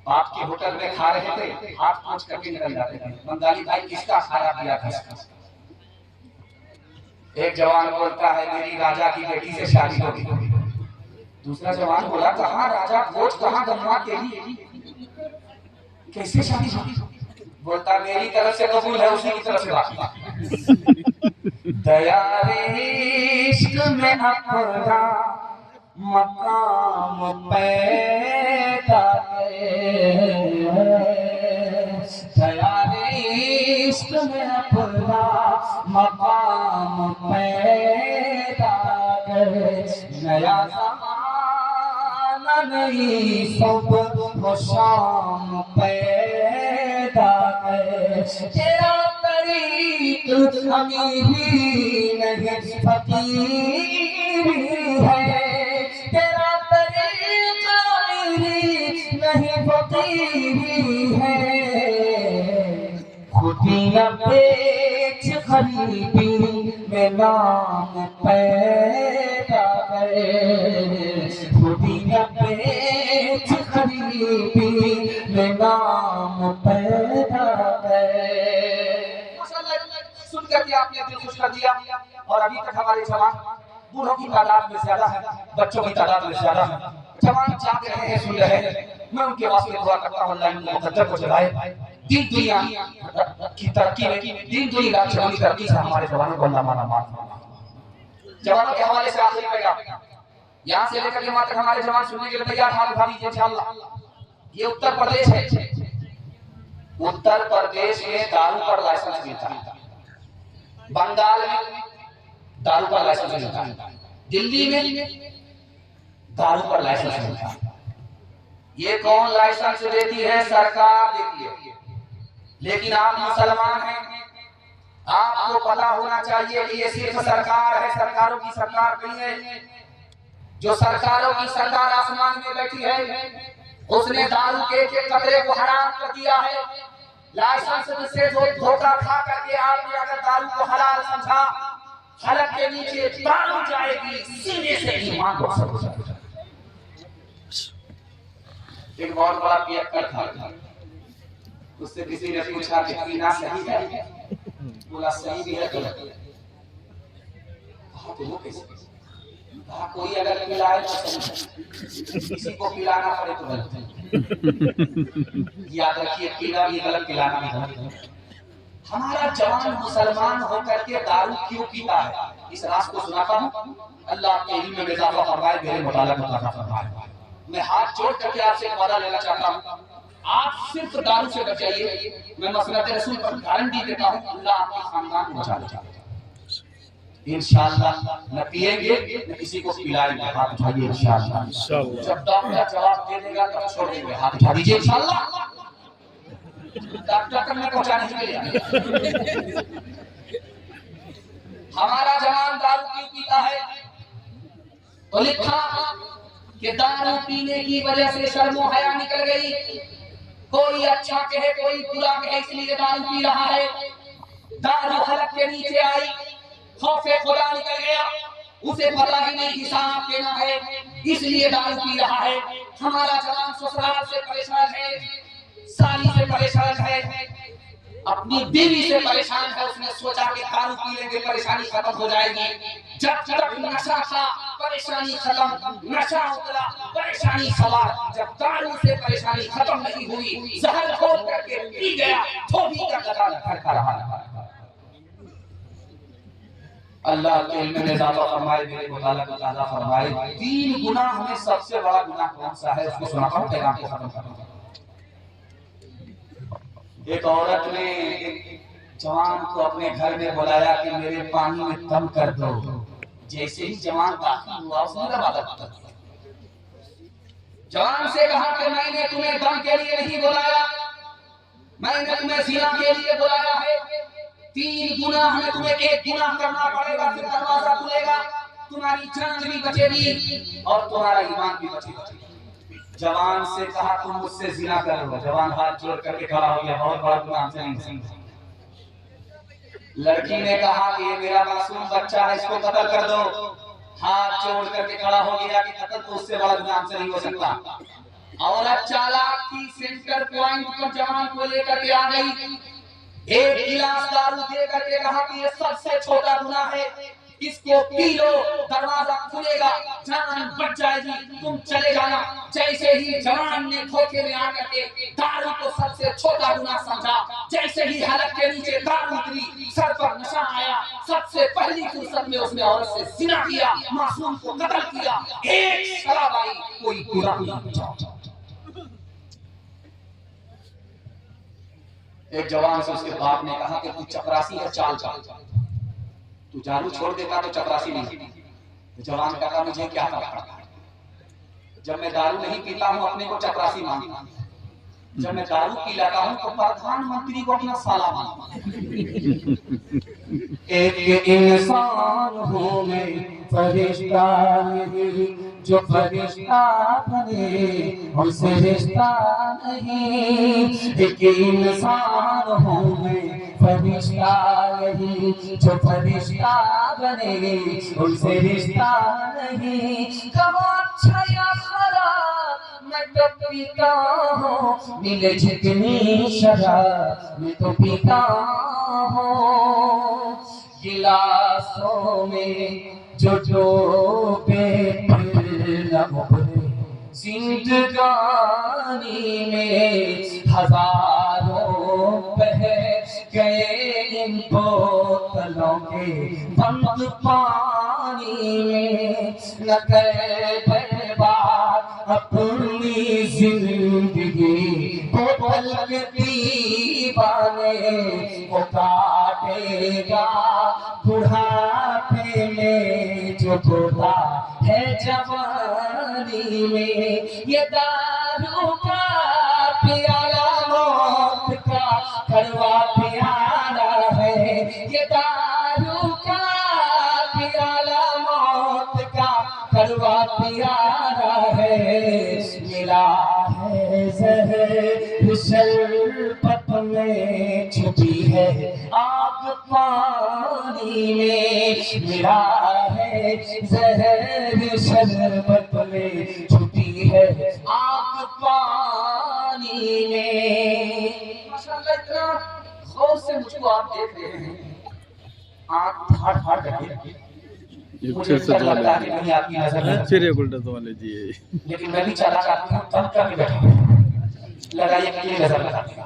आपके होटल में खा रहे थे, हाथ पोंछ करके निकल जाते थे, बंगाली भाई किसका खाया पिया था। एक जवान बोलता है मेरी राजा की बेटी से शादी हो गई। दूसरा जवान बोला कहाँ राजा भोज कहाँ गंवा तेरी, कैसे शादी होगी? बोलता मेरी तरफ से कबूल है, उसी की तरफ से बात। दया रे इश्क में अपना मकाम पैदा दया रे इश्क में अपना मकाम पैदा नया ज़माना नई सुबह शाम पैदा तेरा तरीक अमीरी नहीं फकीरी है, तेरा तरीक अमीरी नहीं फकीरी है। खुदी न बेच गरीबी में नाम पैदा करे, खुदी न बेच गरीबी में नाम पैदा करे। सुन करके आपने दिल खुश कर दिया। और अभी तक हमारे जवान बूढ़ों की तादाद में ज्यादा है, बच्चों की तादाद में ज्यादा है, जवान जाग रहे हैं, सुन रहे हैं। मैं उनके वास्ते दुआ करता हूं अल्लाह इनको मुकद्दर को चलाए, दीन दुनिया की तरक्की में, दीन दुनिया की चौड़ी तरक्की से हमारे जवानों को अल्लाह माना माफ फरमाए। जवानों के हवाले से आखिरी पैगाम यहां से लेकर के वहां तक हमारे जवान सुनने के लिए तैयार हाल उठा लीजिए इंशाअल्लाह। ये उत्तर प्रदेश है, उत्तर प्रदेश में दारू पर लाइसेंस मिलता है, बंगाल में दारू पर लाइसेंस मिलता है, दिल्ली में दारू पर लाइसेंस मिलता है। ये कौन लाइसेंस देती है? सरकार देती है। लेकिन आप मुसलमान हैं, आपको पता होना चाहिए कि ये सिर्फ सरकार है, सरकारों की सरकार नहीं है। जो सरकारों की सरकार आसमान में बैठी है उसने दारू के कतरे को हराम कर दिया है। लाइसेंस से जो धोखा खा करके आपने अगर दारू को हलाल समझा, हलक के नीचे दारू जाएगी, सीने से ईमान को सब जाएगा। एक बहुत बड़ा पियक्कर था, उससे किसी ने पूछा कि पीना सही है? बोला सही भी है गलत है। कहा तो वो कैसे? कहा कोई अगर पिलाए तो सही, किसी को पिलाना पड़े तो गलत है। याद रखिए पीना भी गलत, पिलाना भी गलत। हमारा जवान मुसलमान होकर के दारू क्यों पीता है? इस राज को सुनाता हूँ, अल्लाह आपके इल्म में इजाफा फरमाए, मेरे मुतालिक इजाफा फरमाए। मैं हाथ जोड़ करके आपसे एक वादा लेना चाहता हूँ, आप सिर्फ दारू से बचाइए। मैं मसलत रसूल पर गारंटी देता हूँ, अल्लाह आपके खानदान को बचा लेगा इंशाअल्लाह। न पिएंगे न किसी को पिलाएंगे, हाथ उठाइए इंशाअल्लाह। जब डॉक्टर जवाब दे देगा तब छोड़ देंगे, हाथ उठा दीजिए इंशाअल्लाह। डॉक्टर तक में पहुंचाने के लिए हमारा जवान दारू क्यों पीता है? तो लिखा कि दारू पीने की वजह से शर्मो हया निकल गई। कोई अच्छा कहे कोई बुरा कहे, इसलिए दारू पी रहा है। दारू हलक के नीचे आई, खौफे खुदा निकल गया, उसे पता ही नहीं हिसाब देना है, इसलिए दारू पी रहा है। हमारा जवान ससुराल से परेशान है, साली से परेशान है, अपनी बीवी से परेशान है। उसने सोचा कि दारू पी लेंगे परेशानी खत्म हो जाएगी। जब तक नशा था परेशानी खत्म, नशा उतरा परेशानी सवार। जब दारू से परेशानी खत्म नहीं हुई, जहर घोल करके पी गया, धोबी का गला करता रहा। अल्लाह के इल्म में इजाफा फरमाए, मेरे मुताला को ताज़ा फरमाए। 3 गुनाह में सबसे बड़ा गुनाह कौन सा है, उसको सुनाता हूं, पैगाम को खत्म करता हूं। एक औरत ने एक जवान को अपने घर में बुलाया कि मेरे पानी में दम कर दो। जैसे ही जवान दाखिल हुआ, उसने इबादत कर दी। जवान से कहा कि मैंने तुम्हें दम के लिए नहीं बुलाया, मैंने तुम्हें ज़िना के लिए बुलाया है। 3 गुनाह में तुम्हें एक गुनाह करना पड़ेगा, फिर दरवाजा खुलेगा, तुम्हारी जान भी बचेगी और तुम्हारा ईमान भी बचेगा। जवान से कहा तुम मुझसे ज़िना करो। जवान हाथ जोड़ करके खड़ा हो गया, बहुत बड़ा गुनाह हमसे नहीं। लड़की ने कहा कि ये मेरा मासूम बच्चा है, इसको कत्ल कर दो। हाथ जोड़ करके खड़ा हो गया कि कत्ल तो उससे बड़ा गुनाह हमसे नहीं हो सकता। औरत चालाक थी, सेंटर पॉइंट पर जवान को लेकर के आ गई। एक गिलास दारू दे करके कहा कि ये सबसे छोटा गुनाह है, इसको पी लो, दरवाजा खुलेगा, जान बच जाएगी, तुम चले जाना। जैसे ही जवान ने धोखे में आकर के दारू को सबसे छोटा गुनाह समझा, जैसे ही हलक के नीचे दारू उतरी, सर पर नशा आया, सबसे पहली फुर्सत में उसने औरत से ज़िना किया, मासूम को कत्ल किया। एक शराब आई, कोई गुनाह नहीं बचा। एक जवान से उसके बाप ने कहा कि तू चपरासी है, चाल चाल, तू दारू छोड़ देता तो चपरासी नहीं। तो जवान कहा मुझे क्या पता, जब मैं दारू नहीं पीता हूँ अपने को चपरासी मानता हूँ, जब मैं दारू पी लेता हूँ तो प्रधानमंत्री को अपना साला मानता हूँ। एक इंसान हूँ मैं, फरिश्ता नहीं, जो फरिश्ता बने उनसे रिश्ता नहीं। एक इंसान हूँ मैं, फरिश्ता नहीं, जो फरिश्ता बने उनसे रिश्ता नहीं। कहो अच्छा या खराब मैं तो पीता हूँ, मिले जितनी शराब मैं तो पीता हूँ। गिलासों में जो डूबे जिंदगानी में हजारों बह गए इन बोतलों के बंद पानी में। न कर बर्बाद अपनी जिंदगी बोतल के दीवाने, वो काटेगा बुढ़ापे में जो होता है जवानी में। ये दारू का प्याला मौत का कड़वा प्याला है, ये दारू का प्याला मौत का कड़वा प्याला है। मिला है जहर शरबत में, छुपी है आग पानी में। मिला है जहर शरबत में, छुपी है आग पानी में। माशाअल्लाह इतना गौर से मुझको आप देख रहे हैं, आँख फाड़ फाड़ करके। मुझे लगता है कि नहीं आपकी नजर में चिड़िया उल्टा तो वाले जी, लेकिन मैं भी चालाक आदमी हूं, दम करके बैठा लगाइए कि ये नजर लगा देगा।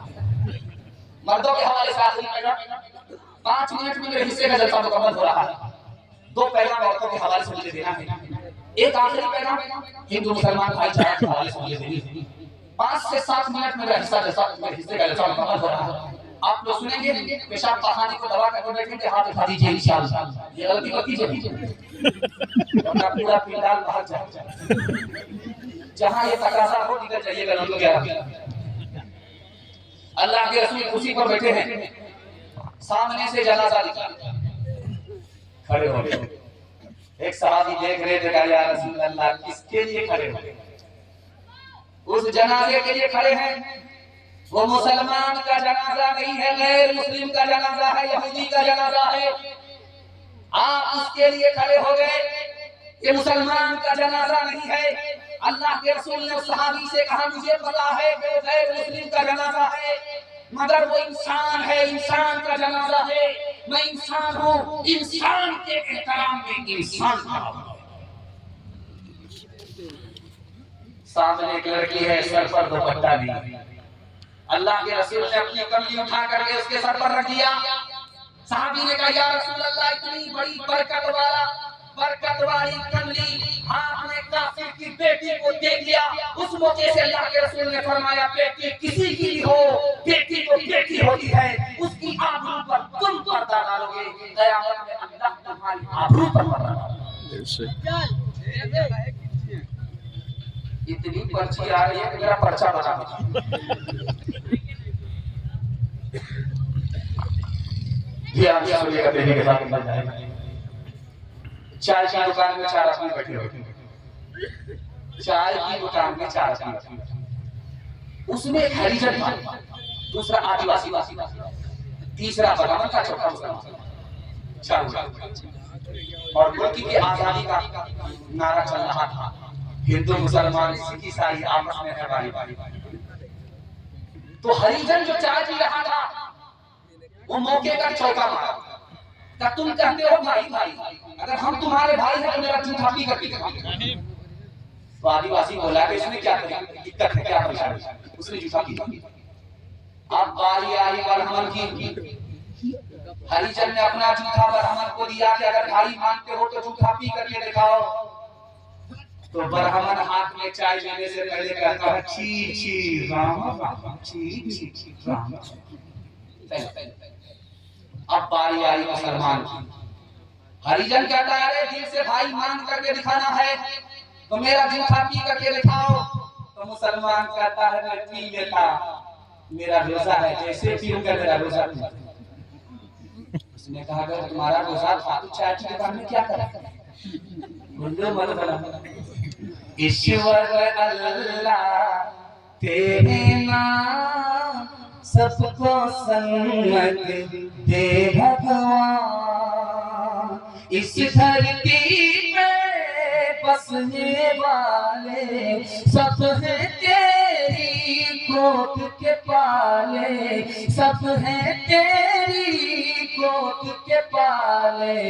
मर्दों के हवाले से आखिरी पैगाम, 5 मिनट में मेरे हिस्से का जलसा मुकम्मल हो रहा है। 2 पैगाम औरतों के हवाले से मुझे देना है। एक आखिरी पैगाम हिंदू मुसलमान भाईचारा के हवाले से मुझे देनी है। 5 से 7 मिनट में मेरा हिस्से का जलसा मुकम्मल हो रहा है। आप लोग सुनेंगे, पेशाब पखाने को दबा करके बैठेंगे, हाथ उठा दीजिए इंशाअल्लाह। ये गलती मत कीजिए वरना पूरा पिंडाल बाहर जाए। जहां ये तकाजा हो निकल जाइएगा, नहीं तो क्या। अल्लाह के रसूल कुर्सी पर बैठे हैं, सामने से जनाजा निकला, खड़े हो गए। एक सहाबी देख रहे थे, कहा या रसूल अल्लाह किसके लिए खड़े हो? उस जनाजे के लिए खड़े हैं। वो मुसलमान का जनाजा नहीं है, गैर मुस्लिम का जनाजा है, यहूदी का जनाजा है। आप उसके लिए खड़े हो गए। ये मुसलमान का जनाजा नहीं है। अल्लाह के रसूल ने उस सहाबी से कहा मुझे पता है कि वो गैर मुस्लिम का जनाजा है, मगर वो इंसान है, इंसान का जनाजा है। मैं इंसान हूँ, इंसान के एहतराम में इंसान खड़ा हूँ। सामने एक लड़की है, सर पर दुपट्टा भी। अल्लाह के रसूल ने अपनी कमली उठा करके उसके सर पर रख दिया। साहबी ने कहा या रसूल अल्लाह इतनी बड़ी बरकत वाली कमली हाथ में काफिर की बेटी को देख लिया। उस मौके से अल्लाह के रसूल ने फरमाया बेटी किसी की भी हो, बेटी तो बेटी होती है, उसकी आबरू पर तुम पर्दा डालोगे, क़यामत में अल्लाह तुम्हारी आबरू पर पर्दा डालेगा। इतनी पर्ची आ रही है कि मेरा पर्चा बना जी आप सुनिएगा बेटी के साथ मिल जाएगा। चाय की दुकान में 4 आदमी बैठे होते, चाय की दुकान में 4 आदमी, उसमें एक हरिजन था, दूसरा आदिवासी, तीसरा बगावत का, चौथा मुसलमान, 4 और मुल्क की आजादी का नारा चल रहा था। हिंदू मुसलमान सिख ईसाई आपस में है भाई। तो हरिजन जो चाय पी रहा था वो मौके का चौका मारा, क्या तुम कहते हो भाई अगर हम तुम्हारे भाई हैं तो मेरा जूठा पी कर पी। तो आदिवासी बोला कि इसमें क्या दिक्कत है, क्या परेशानी है, उसने जूठा पी। अब बारी आई ब्राह्मण की, हरिजन ने अपना जूठा ब्राह्मण को दिया कि अगर भाई मानते हो तो जूठा पी करके दिखाओ। तो ब्राह्मण हाथ में चाय लेने से पहले कहता है छी छी राम, छी राम। अब बारी आई मुसलमान की, हरिजन कहता है अरे दिल से भाई मान करके दिखाना है तो मेरा जूठा पी करके दिखाओ। तो मुसलमान कहता है मैं पी लेता, मेरा रोजा है, जैसे पीऊंगा मेरा रोजा। उसने कहा अगर तुम्हारा रोजा था तो चाय की दुकान में क्या करेगा? ईश्वर अल्लाह तेरे नाम सबको सन्नत दे भगवान, इस धरती पे बसने वाले सब हैं तेरी गोद के पाले, सब हैं तेरी गोद के पाले,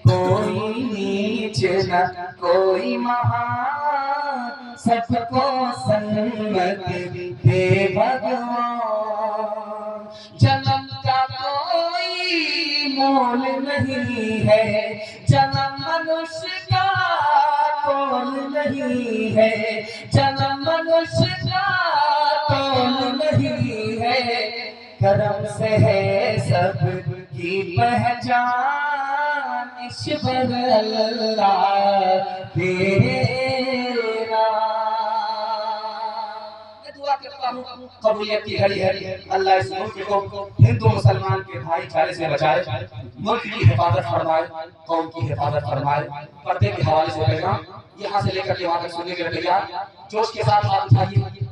कोई नीच न कोई महान, सबको सन्नत दे भगवान। जन्म का कोई मोल नहीं है, जन्म मनुष्य का तोल नहीं है, जन्म मनुष्य का तोल नहीं है, करम से है सब की पहचान, ईश्वर अल्लाह तेरा। दुआ करता हूँ कबूलियत की घड़ी है, अल्लाह इस मुल्क को हिंदू मुसलमान के भाईचारे से बचाए, मुल्क की हिफाजत फरमाए, कौम की हिफाजत फरमाए। पर्दे के हवाले से पैगाम यहाँ से लेकर के वहाँ तक सुनने के लिए तैयार, जोश के साथ हाथ उठाइए।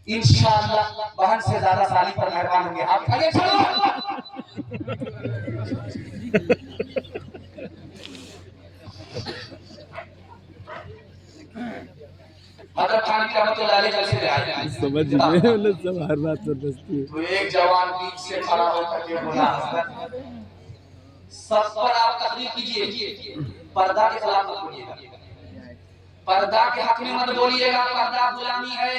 इंशाअल्लाह बहन से ज्यादा साली पर मेहरबान होंगे। आप आगे चलो। हजरत खान की रहमतुल्लाह अलैह जलसे में आए, समझ गए सब हर बात पर बसती है। तो एक जवान बीच से खड़ा होकर के बोला हजरत सब पर आप तकरीर कीजिए, पर्दा के खिलाफ मत बोलिएगा, पर्दा के हक में मत बोलिएगा, पर्दा गुलामी है,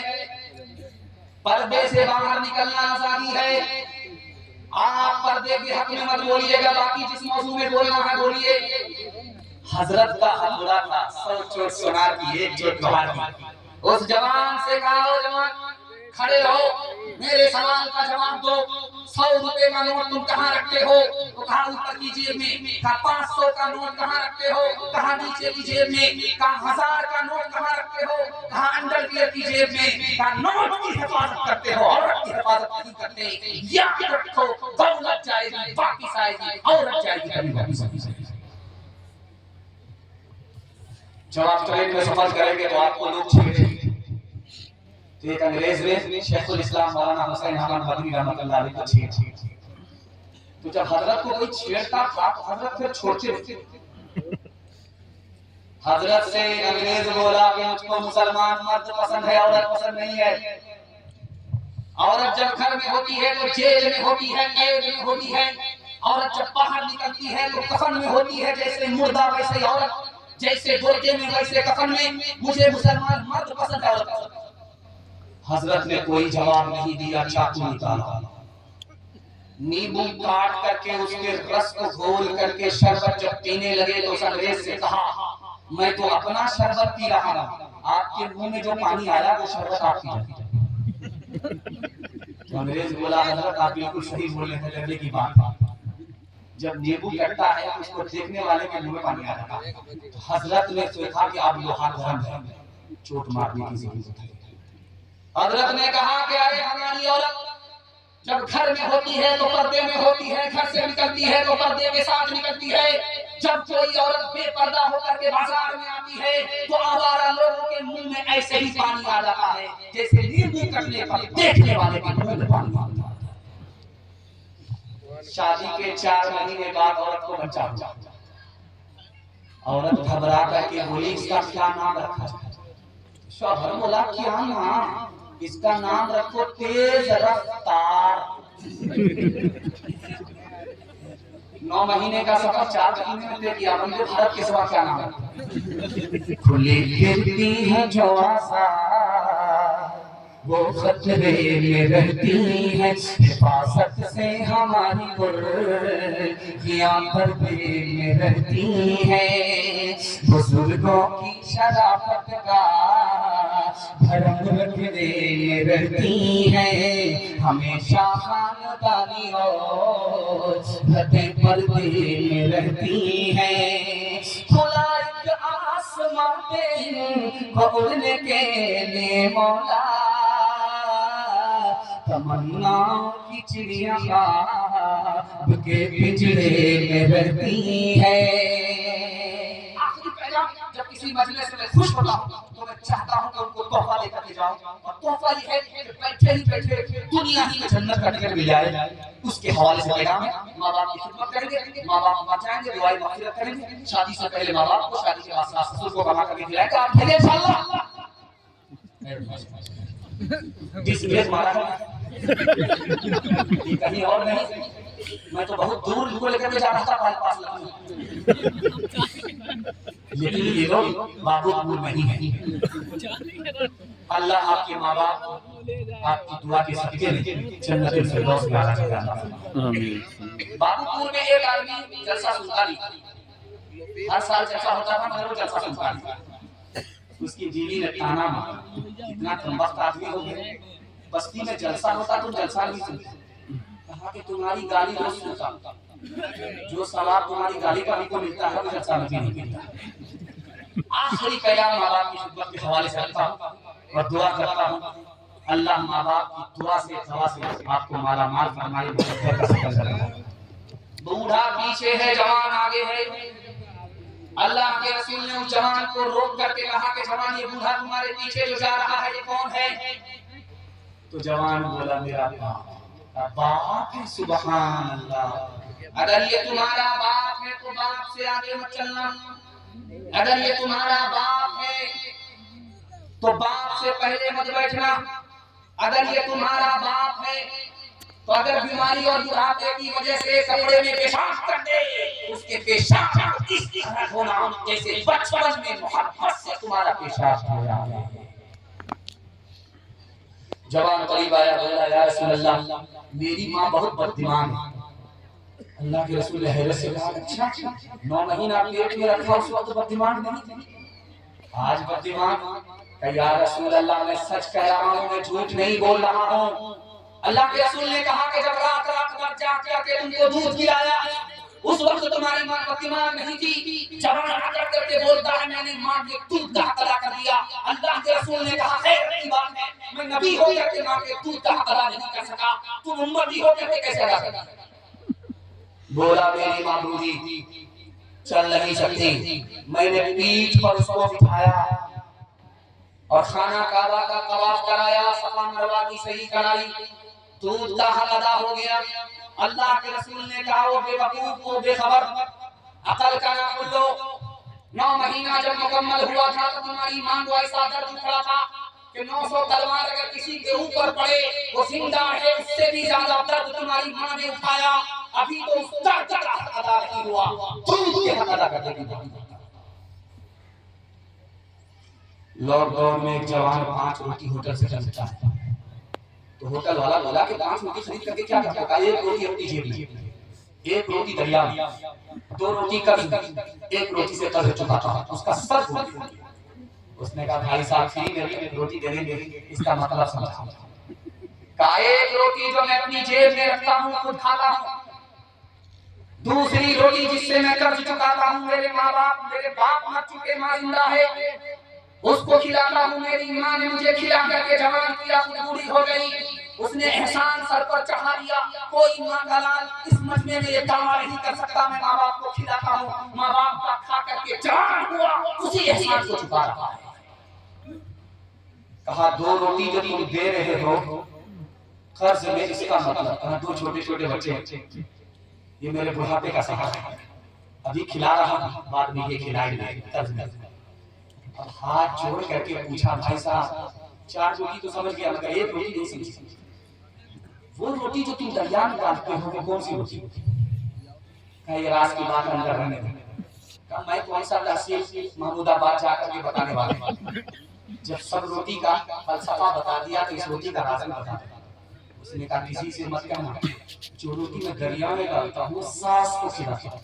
पर्दे से बाहर निकलना आजादी है। आप पर्दे के हक में मत बोलिएगा, बाकी जिस मौजू में बोलना है बोलिए। हजरत का हथुड़ा था, 100 चोट सोनार की, 1 चोट लोहार की। उस जवान से कहा जवान खड़े रहो, मेरे सवाल का जवाब दो, 100 रुपए का नोट तुम कहाँ रखते हो? तो कहा ऊपर की जेब में। कहा 500 का नोट कहाँ रखते हो? कहा नीचे की जेब में। कहा 1000 का नोट कहाँ रखते हो? कहा अंडरवियर की जेब में। कहा नोट की हिफाजत करते हो, औरत की हिफाजत नहीं करते। याद रखो दौलत जाएगी वापिस आएगी, औरत जाएगी कभी वापिस आएगी। जब आप ट्रेन में सफर करेंगे तो आपको लोग छेड़ेंगे। तो एक अंग्रेज ने शेखुल इस्लाम मौलाना हुसैन अहमद मदनी रहमतुल्लाह अलैह को छेड़ा। तो जब हजरत को कोई छेड़ता था तो हजरत फिर छोड़ते थे। हजरत से अंग्रेज बोला कि मुझको मुसलमान मर्द पसंद है, औरत पसंद नहीं है। औरत जब घर में होती है तो जेल में होती है, कैद में होती है। औरत जब बाहर निकलती है तो कफन में होती है, जैसे मुर्दा वैसे औरत, जैसे बोलते में वैसे कफन में। मुझे मुसलमान मर्द पसंद है, औरत पसंद। हजरत ने कोई जवाब नहीं दिया, चाकू निकाला, नींबू काट करके उसके रस को घोल करके शरबत जब पीने लगे तो उस अंग्रेज से कहा, मैं तो अपना शरबत पी रहा हूं, आपके मुंह में जो पानी आया वो शरबत आप पी। तो अंग्रेज बोला, हजरत आप बिल्कुल सही बोल रहे हैं, की बात। जब नींबू कटता है तो उसको देखने वाले के मुंह में पानी आ जाता है। तो हजरत ने सोचा कि अब लोहा गरम है, चोट मारने की जरूरत है। हजरत ने कहा कि अरे हमारी औरत जब घर में होती है तो पर्दे में होती है, घर से निकलती है तो पर्दे के साथ निकलती है। जब कोई औरत बेपर्दा होकर के बाजार में आती है तो आवारा लोगों के मुंह में ऐसे ही पानी आ जाता है जैसे नींबू कटने पर देखने वाले के मुंह में पानी आ जाता है। शादी के 4 महीने बाद औरत को बच्चा हुआ। औरत घबरा करके बोली, इसका क्या नाम रखा जाए? शौहर बोला, क्या नाम? इसका नाम रखो तेज रफ्तार। 9 महीने का सफर 4 महीने में तय किया। वंदे भारत के सिवा क्या नाम है? खुली फिरती है जो आशा वो खतरे में रहती है, हिफाजत से हमारी गुर्गियां पर्दे में रहती है। बुजुर्गों की शराफत का भरम रखने में रहती है, हमेशा खानदानी और रतें पर्दे में रहती है। खुला एक आसमां को उड़ने के लिए मौला, तमन्नाओं की चिड़िया ख्वाब के पिंजरे में रहती है। आखिरी पैगाम, जब किसी मजलिस में खुश होता हूं तो मैं चाहता हूं कि उनको तोहफा लेकर के जाऊं, और तोहफा ये है कि बैठे ही बैठे दुनिया ही में जन्नत का टिकट मिल जाए। उसके हवाले से पैगाम है, माँ बाप की खिदमत करेंगे, माँ बाप बचाएंगे, दुआएं मग़फ़िरत करेंगे। शादी से पहले माँ बाप को, शादी के बाद सास ससुर को कमा करके खिलाएंगे। आप भेजें इंशाअल्लाह। डिस्प्ले मारा है कहीं और नहीं, मैं तो बहुत दूर इनको लेकर के जा रहा था बाईपास लेकिन ये लोग बाबूपुर में ही है। अल्लाह आपके माँ बाप आपकी दुआ के सदके में जन्नतुल फिरदौस में आना चाहता है। बाबूपुर में एक आदमी जलसा सुनता नहीं, हर साल जलसा होता था मगर वो जलसा सुनता नहीं। उसकी बीवी ने ताना मारा, इतना कमबख्त आदमी हो गए, बस्ती में जलसा होता तो जलसा नहीं सुनता। कहा कि तुम्हारी गाली रोज सुनता, जो सवाब तुम्हारी गाली का हमको मिलता है वो जलसा नहीं मिलता। आखिरी पैगाम माँ बाप की खिदमत के हवाले से रखता हूँ और दुआ करता हूँ, अल्लाह माँ बाप की दुआ से दवा से आपको माला माल फरमाए। बूढ़ा पीछे है, जवान आगे है। अल्लाह के रसूल ने उस जवान को रोक करके कहा कि जवान, ये बूढ़ा तुम्हारे पीछे जो जा रहा है ये कौन है? तो जवान बोला, मेरा बाप है। सुभान अल्लाह। अगर ये तुम्हारा बाप है तो बाप से आगे मत चलना। अगर ये तुम्हारा बाप है तो बाप से पहले मत बैठना। अगर ये तुम्हारा बाप है तो अगर बीमारी और बुढ़ापे की वजह से कपड़े में पेशाब कर दे, उसके पेशाब इस तरह होना जैसे बचपन में मोहब्बत से तुम्हारा पेशाब हो रहा है। जवान करीब आया, बोला, या रसूल अल्लाह, मेरी माँ बहुत बददिमाग है। अल्लाह के रसूल ने हैरत से कहा, अच्छा 9 महीना पेट में रखा उस वक्त बददिमाग नहीं थी, आज बददिमाग? या रसूल अल्लाह, मैं सच कह रहा हूँ, मैं झूठ नहीं बोल रहा हूँ। अल्लाह के रसूल ने कहा कि जब रात रात भर जाग करके तुमको दूध पिलाया उस वक्त तुम्हारी माँ बददिमाग नहीं थी। जवान आकर करके बोलता है, मैंने माँ के दूध का हक अदा कर दिया। अल्लाह के रसूल ने कहा, खैर की बात है, मैं नबी होकर के माँ के दूध का हक अदा नहीं कर सका, तुम उम्मती होकर के कैसे अदा कर? बोला, मेरी माँ बूढ़ी चल नहीं सकती, मैंने पीठ पर उसको बिठाया और खाना काबा का तवाफ कराया, सफा मरवा की सही कराई, दूध का हक अदा हो गया। अल्लाह के रसूल ने कहा, वो बेवकूफ, वो बेखबर, अकल का ना खुल्लो, 9 महीना जब मुकम्मल हुआ था तो तुम्हारी मां को ऐसा दर्द उठा था कि 900 तलवार अगर किसी के ऊपर पड़े वो जिंदा है, उससे भी ज्यादा दर्द तुम्हारी मां ने उठाया। अभी तो उस दर्द का हक अदा नहीं हुआ, दूध के हक अदा कर देगी। लॉकडाउन में एक जवान 5 रोटी होटल से खरीदता है, तो होटल वाला बोला कि 5 रोटी खरीद करके क्या करते का, एक रोटी अपनी जेब में, एक रोटी दरिया में, 2 रोटी कर्ज, एक रोटी से कर्ज चुकाता हूं, उसका सर फूट गया। उसने कहा भाई साहब फ्री में रोटी दे देंगे, इसका मतलब समझा। का एक रोटी जो मैं अपनी जेब में रखता हूं खुद खाता हूं, दूसरी रोटी जिससे मैं कर्ज चुकाता हूं, मेरे माँ बाप, मेरे बाप मर चुके, माँ जिंदा है, उसको खिलाता हूं। मेरी माँ ने मुझे खिला करके जवान किया, बूढ़ी हो गई, उसने एहसान सर पर चढ़ा दिया। कोई माँ का लाल इस मजमे में ये दावा नहीं कर सकता मैं माँ बाप को खिलाता हूँ, माँ बाप का खा करके जवान हुआ, उसी एहसान को चुका रहा है। कहा 2 रोटी जो तुम दे रहे हो कर्ज में, इसका मतलब, कहा 2 छोटे छोटे बच्चे, ये मेरे बुढ़ापे का सहारा है, अभी खिला रहा हूं, बाद में ये खिलाएंगे कर्ज में। अब हाथ जोड़ करके पूछा भाई साहब 4 रोटी तो समझ गया, मगर एक रोटी नहीं समझी, वो रोटी जो तुम दरिया में डालते हो वो कौन सी रोटी? कहा ये राज की बात अंदर रहने दो। कहा मैं कौन सा तहसील महमूदाबाद जाकर के बताने वाला, जब सब रोटी का फलसफा बता दिया तो इस रोटी का राज बता दिया। उसने कहा किसी से मत कहना, जो रोटी मैं दरिया में डालता हूँ सास को खिलाता हूँ।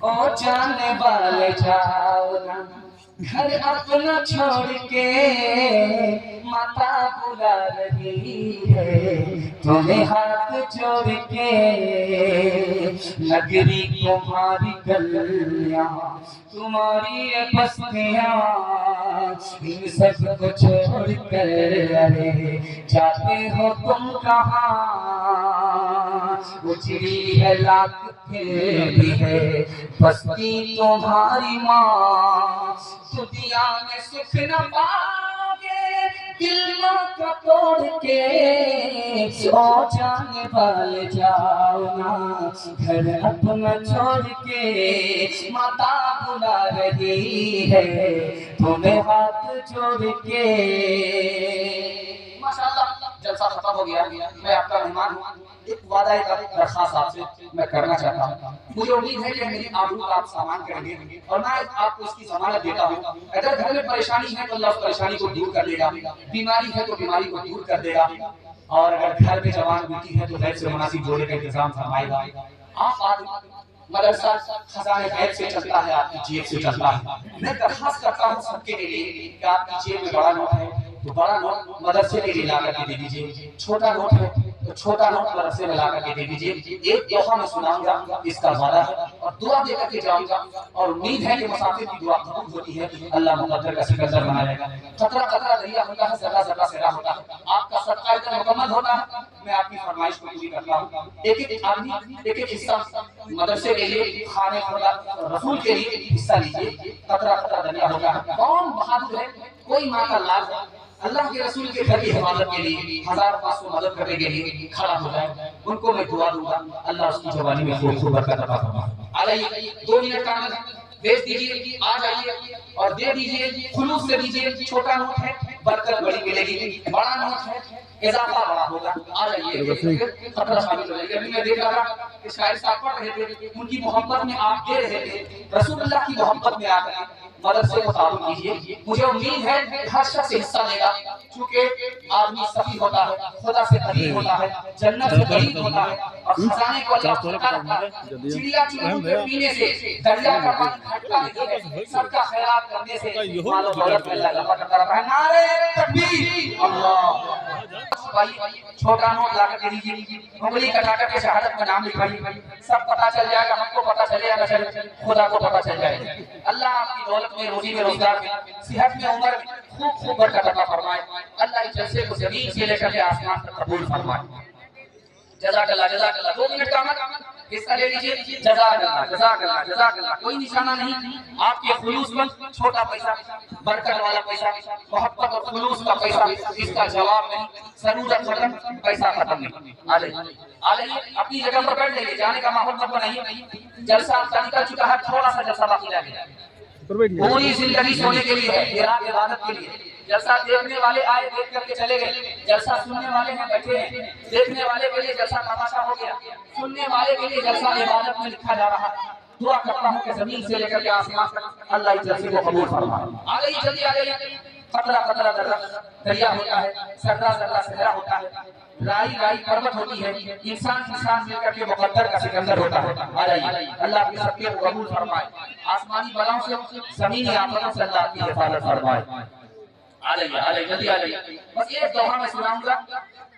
ओ जाने वाले जाओ ना घर अपना छोड़ के, माता बुला रही है तुम्हें हाथ जोड़ के, नगरी तुम्हारी गलियां तुम्हारी बस्तियां, इन सबको छोड़ कर अरे जाते हो तुम कहाँ? उजड़ी है लाख भी है बस्ती तुम्हारी माँ, दुनिया में सुख न पाओगे दिल का तोड़ के, ओ जाने वाले जाओ ना घर अपना छोड़ के, माता बुला रही है तुम्हें हाथ जोड़ के। माशाअल्लाह जलसा खत्म हो गया, मैं आपका मेहमान हूँ, एक वादा एक दरखास्त आपसे मैं करना चाहता हूँ। मुझे उम्मीद है कि मेरी आबरू का आप सामान करेंगे और मैं आपको इसकी जमानत देता हूँ। अगर घर में परेशानी है तो अल्लाह उस परेशानी को दूर कर देगा, बीमारी है तो बीमारी को दूर कर देगा, और अगर घर में जवान बेटी है तो गैर से मुनासिब जोड़े का इंतजाम फरमाएगा। आप मदरसा खजाने गैब से चलता है, आपकी जेब से चलता है। मैं दरखास्त करता हूँ सबके लिए कि आपकी जेब में बड़ा नोट है तो बड़ा नोट मदरसे के लिए ला करके दे दीजिए, छोटा नोट है तो छोटा नोट मदरसे में ला करके दे दीजिए। एक दोहा मैं सुनाऊंगा, इसका वादा है, और दुआ दे करके जाऊंगा, और उम्मीद है कि मुसाफिर की दुआ कबूल होती है, अल्लाह मुकद्दर का सिकंदर बनाएगा। कतरा कतरा दरिया होता है, जर्रा जर्रा सेरा होता है, आपका सदका इतना मुकम्मल होता है, मैं आपकी फरमाइश को पूरी करता हूँ। एक एक आदमी एक एक हिस्सा मदरसे के लिए, खाने होगा, रसूल के लिए हिस्सा लीजिए। कतरा कतरा दरिया होगा, कौन बहादुर है, कोई माँ का लाल अल्लाह के रसूल के घर की हिफाजत के लिए 1500 मदद करने के लिए खड़ा हो जाए, उनको मैं दुआ दूंगा, अल्लाह उसकी जवानी में खूब खूब बरकत अता फरमाए। आइए 2 मिनट का भेज दीजिए, आ जाइए और दे दीजिए, खुलूस से दीजिए। छोटा नोट है बरकत बड़ी मिलेगी, बड़ा नोट है इजाफा बड़ा होगा। आ जाइए, खतरा शामिल हो जाएगा। मैं देख रहा कि शायर साहब पढ़ रहे थे, उनकी मोहब्बत में आप दे रहे थे, रसूलुल्लाह की मोहब्बत में आकर मदरसे को तारुफ कीजिए। मुझे उम्मीद है हर शख्स हिस्सा लेगा, क्योंकि आदमी सफी होता है, खुदा से करीब होता है, जन्नत से करीब होता है, और खजाने को अल्लाह खुदा रखता है। चिड़िया चुनमुन के पीने से, दरिया का पानी घटता नहीं है, सबका खैरात करने से मालो दौलत में अल्लाह लंबा करता रहता है। नारे तकबीर, अल्लाह। भाई छोटा नोट ला कर दे दीजिए, उंगली कटा करके शहादत का नाम लिखवाइए, सब पता चल जाएगा, हमको पता चलेगा, न चले खुदा को पता चल जाएगा। अल्लाह आपकी दौलत में, रोजी में, रोजगार में, सेहत में, उम्र में खूब खूब बरकत अता फरमाए। अल्लाह इस जलसे को जमीन से लेकर के आसमान तक कबूल फरमाए। जज़ाकल्लाह जज़ाकल्लाह। 2 मिनट का अमल हिस्सा ले लीजिए। जज़ाकल्लाह जज़ाकल्लाह जज़ाकल्लाह। कोई निशाना नहीं, आपके खुलूस में छोटा पैसा, बरकत वाला पैसा, मोहब्बत और खुलूस का पैसा, इसका जवाब नहीं। जरूरत खत्म, पैसा खत्म नहीं। आ जाइए अपनी जगह पर बैठ जाइए, जाने का माहौल मत बनाइए। जलसा आपका निकल चुका है, थोड़ा सा जलसा बाकी रह गया। पूरी जिंदगी सोने के लिए है, इबादत के लिए। जलसा देखने वाले आए, देख करके चले गए, जलसा सुनने वाले हैं बैठे हैं। देखने वाले के लिए जलसा तमाशा हो गया, सुनने वाले के लिए जलसा इबादत में लिखा जा रहा है। दुआ करता हूँ कि जमीन से लेकर के आसमान तक अल्लाह इस जलसे को कबूल फरमाए। आ गई जल्दी आ गई, पतला पतला दरिया होता है, सर्रा सर्रा सहरा होता है, राई राई पर्वत होती है, इंसान इंसान मिलकर के मुकद्दर का सिकंदर होता है। आ जाइए, अल्लाह की सबके कबूल फरमाए, आसमानी बलाओं से ज़मीनी आफतों से अल्लाह की हिफाजत फरमाए। आ जाइए जल्दी आ जाइए। बस एक दोहा मैं सुनाऊंगा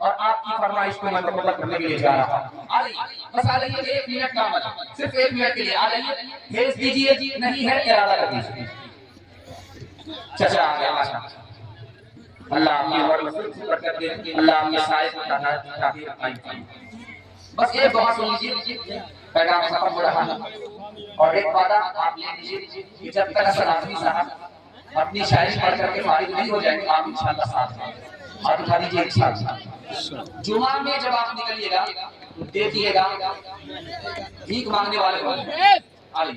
और आपकी फरमाइश को मैं मुकम्मल करने के लिए जा रहा हूँ। आ जाइए, बस आ जाइए, 1 मिनट का अमल, सिर्फ 1 मिनट के लिए आ जाइए। भेज दीजिए, नहीं है इरादा कर दीजिए। चाचा आ गया माशाअल्लाह। अल्लाह आपकी उम्र में बरकत दे, अल्लाह आपके साए को ताकि रखाई। बस एक दुआ सुन लीजिए, पैगाम सफर हो रहा है। और एक वादा आप ले लीजिए कि जब तक असल आदमी साहब अपनी शायरी पढ़ करके फारिग नहीं हो जाएंगे, आप इंशाअल्लाह साथ में हाथ उठा दीजिए इंशाअल्लाह। जुमा में जब आप निकलिएगा देखिएगा भीख मांगने वाले होंगे। आले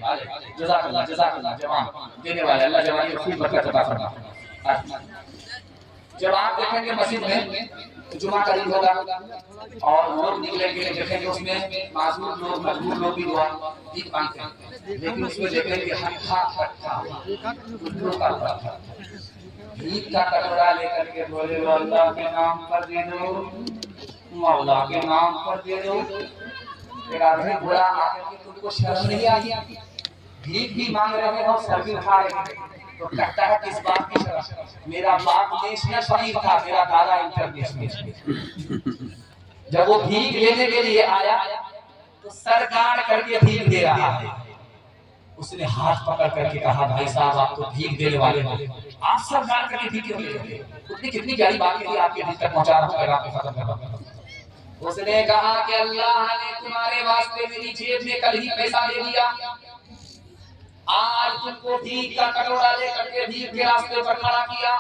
जज़ाकल्लाह जवान देने वाले, अल्लाह जवानी में खूब बरकत अता फरमाए। जब आप देखेंगे मस्जिद में जुमा करीब होगा और लोग निकलेंगे, देखेंगे उसमें मासूम लोग मजबूर लोग भी दुआ भीख मांगते हैं, लेकिन उसमें देखेंगे हल्का भीख का कटोरा लेकर के बोले अल्लाह के नाम पर दे दो, मौला के नाम पर दे दो। एक आदमी बुरा आकर के तुमको शर्म नहीं आ गया, भीख भी मांग रहे हो, सर भी उठा रहे हो, तो कहता है किस बात की शर्म, मेरा बाप नेशनल शरीफ था, मेरा दादा इंटरनेशनल। जब वो भीख लेने के लिए आया तो सरकार करके भीख दे रहा है, उसने हाथ पकड़ करके कहा भाई साहब आप तो भीख देने वाले हो, आप सरकार करके भीख क्यों ले रहे हो? उतनी कितनी प्यारी बात है आपके दिल तक पहुंचा रहा हूं, पैगाम पे खत्म कर रहा हूं। उसने कहा कि अल्लाह ने तुम्हारे वास्ते मेरी जेब में कल ही पैसा दे दिया, आज तुमको भीख का कटोरा लेकर के भीख के रास्ते पर खड़ा किया,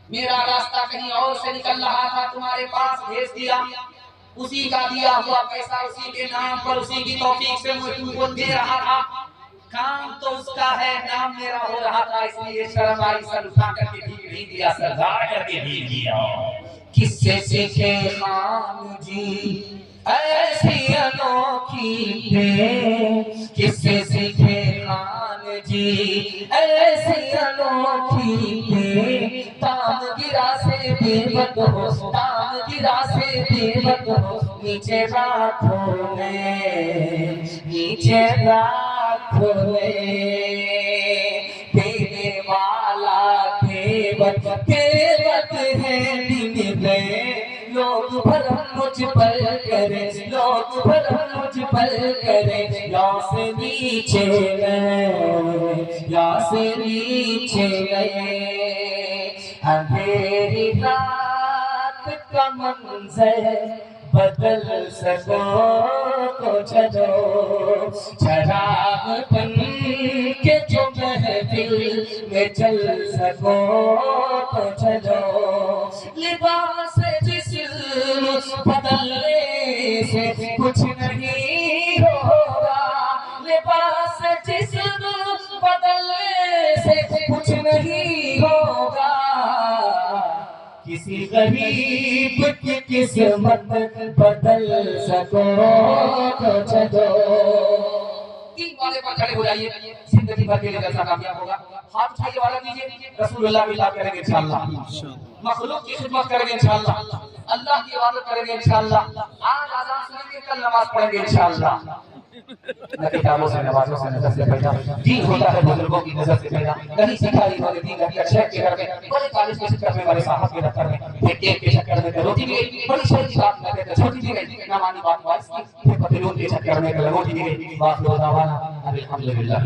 मेरा रास्ता कहीं और से निकल रहा था, तुम्हारे पास भेज दिया, उसी का दिया हुआ पैसा उसी के नाम पर उसी की तौफीक से मैं तुमको दे रहा था, काम तो उसका है, नाम मेरा हो रहा था, इसलिए शर्म आई, सर उठा करके भीख नहीं दिया, सरदार करके भीख दिया। किससे सीखे खान जी ऐसी अनोखी थे, किससे सीखे खान जी ऐसी अनोखी थे, तामगिरा से बेबद हो, तामगिरा से बेबद हो, नीचे राखों में, नीचे राखों में, देने वाला देवत देवत है दिन में, लोग भरम मुझ पर करे, लोग भरम मुझ पर करे, या से नीचे गए, या से नीचे गए, अंधेरी रात का मंजर बदल सको तो चलो, शराब बन के जो महफिल में चल सको तो चलो, लिबास जिस्म बदलने से कुछ नहीं होगा, लिबास जिस्म बदलने से कुछ नहीं होगा, किसी गरीब की किस्मत बदल सको तो चलो। 3 वाले पर खड़े हो जाइए, जिंदगी भर के लिए जैसा कामयाब होगा। हाथ उठाइए, वाला दीजिए, रसूलुल्लाह की इबादत करेंगे इंशाअल्लाह, मखलूक की खिदमत करेंगे इंशाअल्लाह, अल्लाह की इबादत करेंगे इंशाअल्लाह, आज अज़ान सुनेंगे, कल नमाज पढ़ेंगे इंशाअल्लाह। न किताबों से नमाजों से नजर से पैदा, दीन होता है बुजुर्गों की नजर से पैदा, कहीं सीखा इन्होंने दीन का शेख के घर में, बड़े कॉलेज के चक्कर में, बड़े साहब के दफ्तर में, एक के चक्कर में रोटी भी गई, बड़ी शहर की बात न कहते छोटी भी गई, ना मानी बात वाइस की, फिर पतिलून के चक्कर में रोटी भी गई, बात लो दावाना अल्हम्दुलिल्लाह।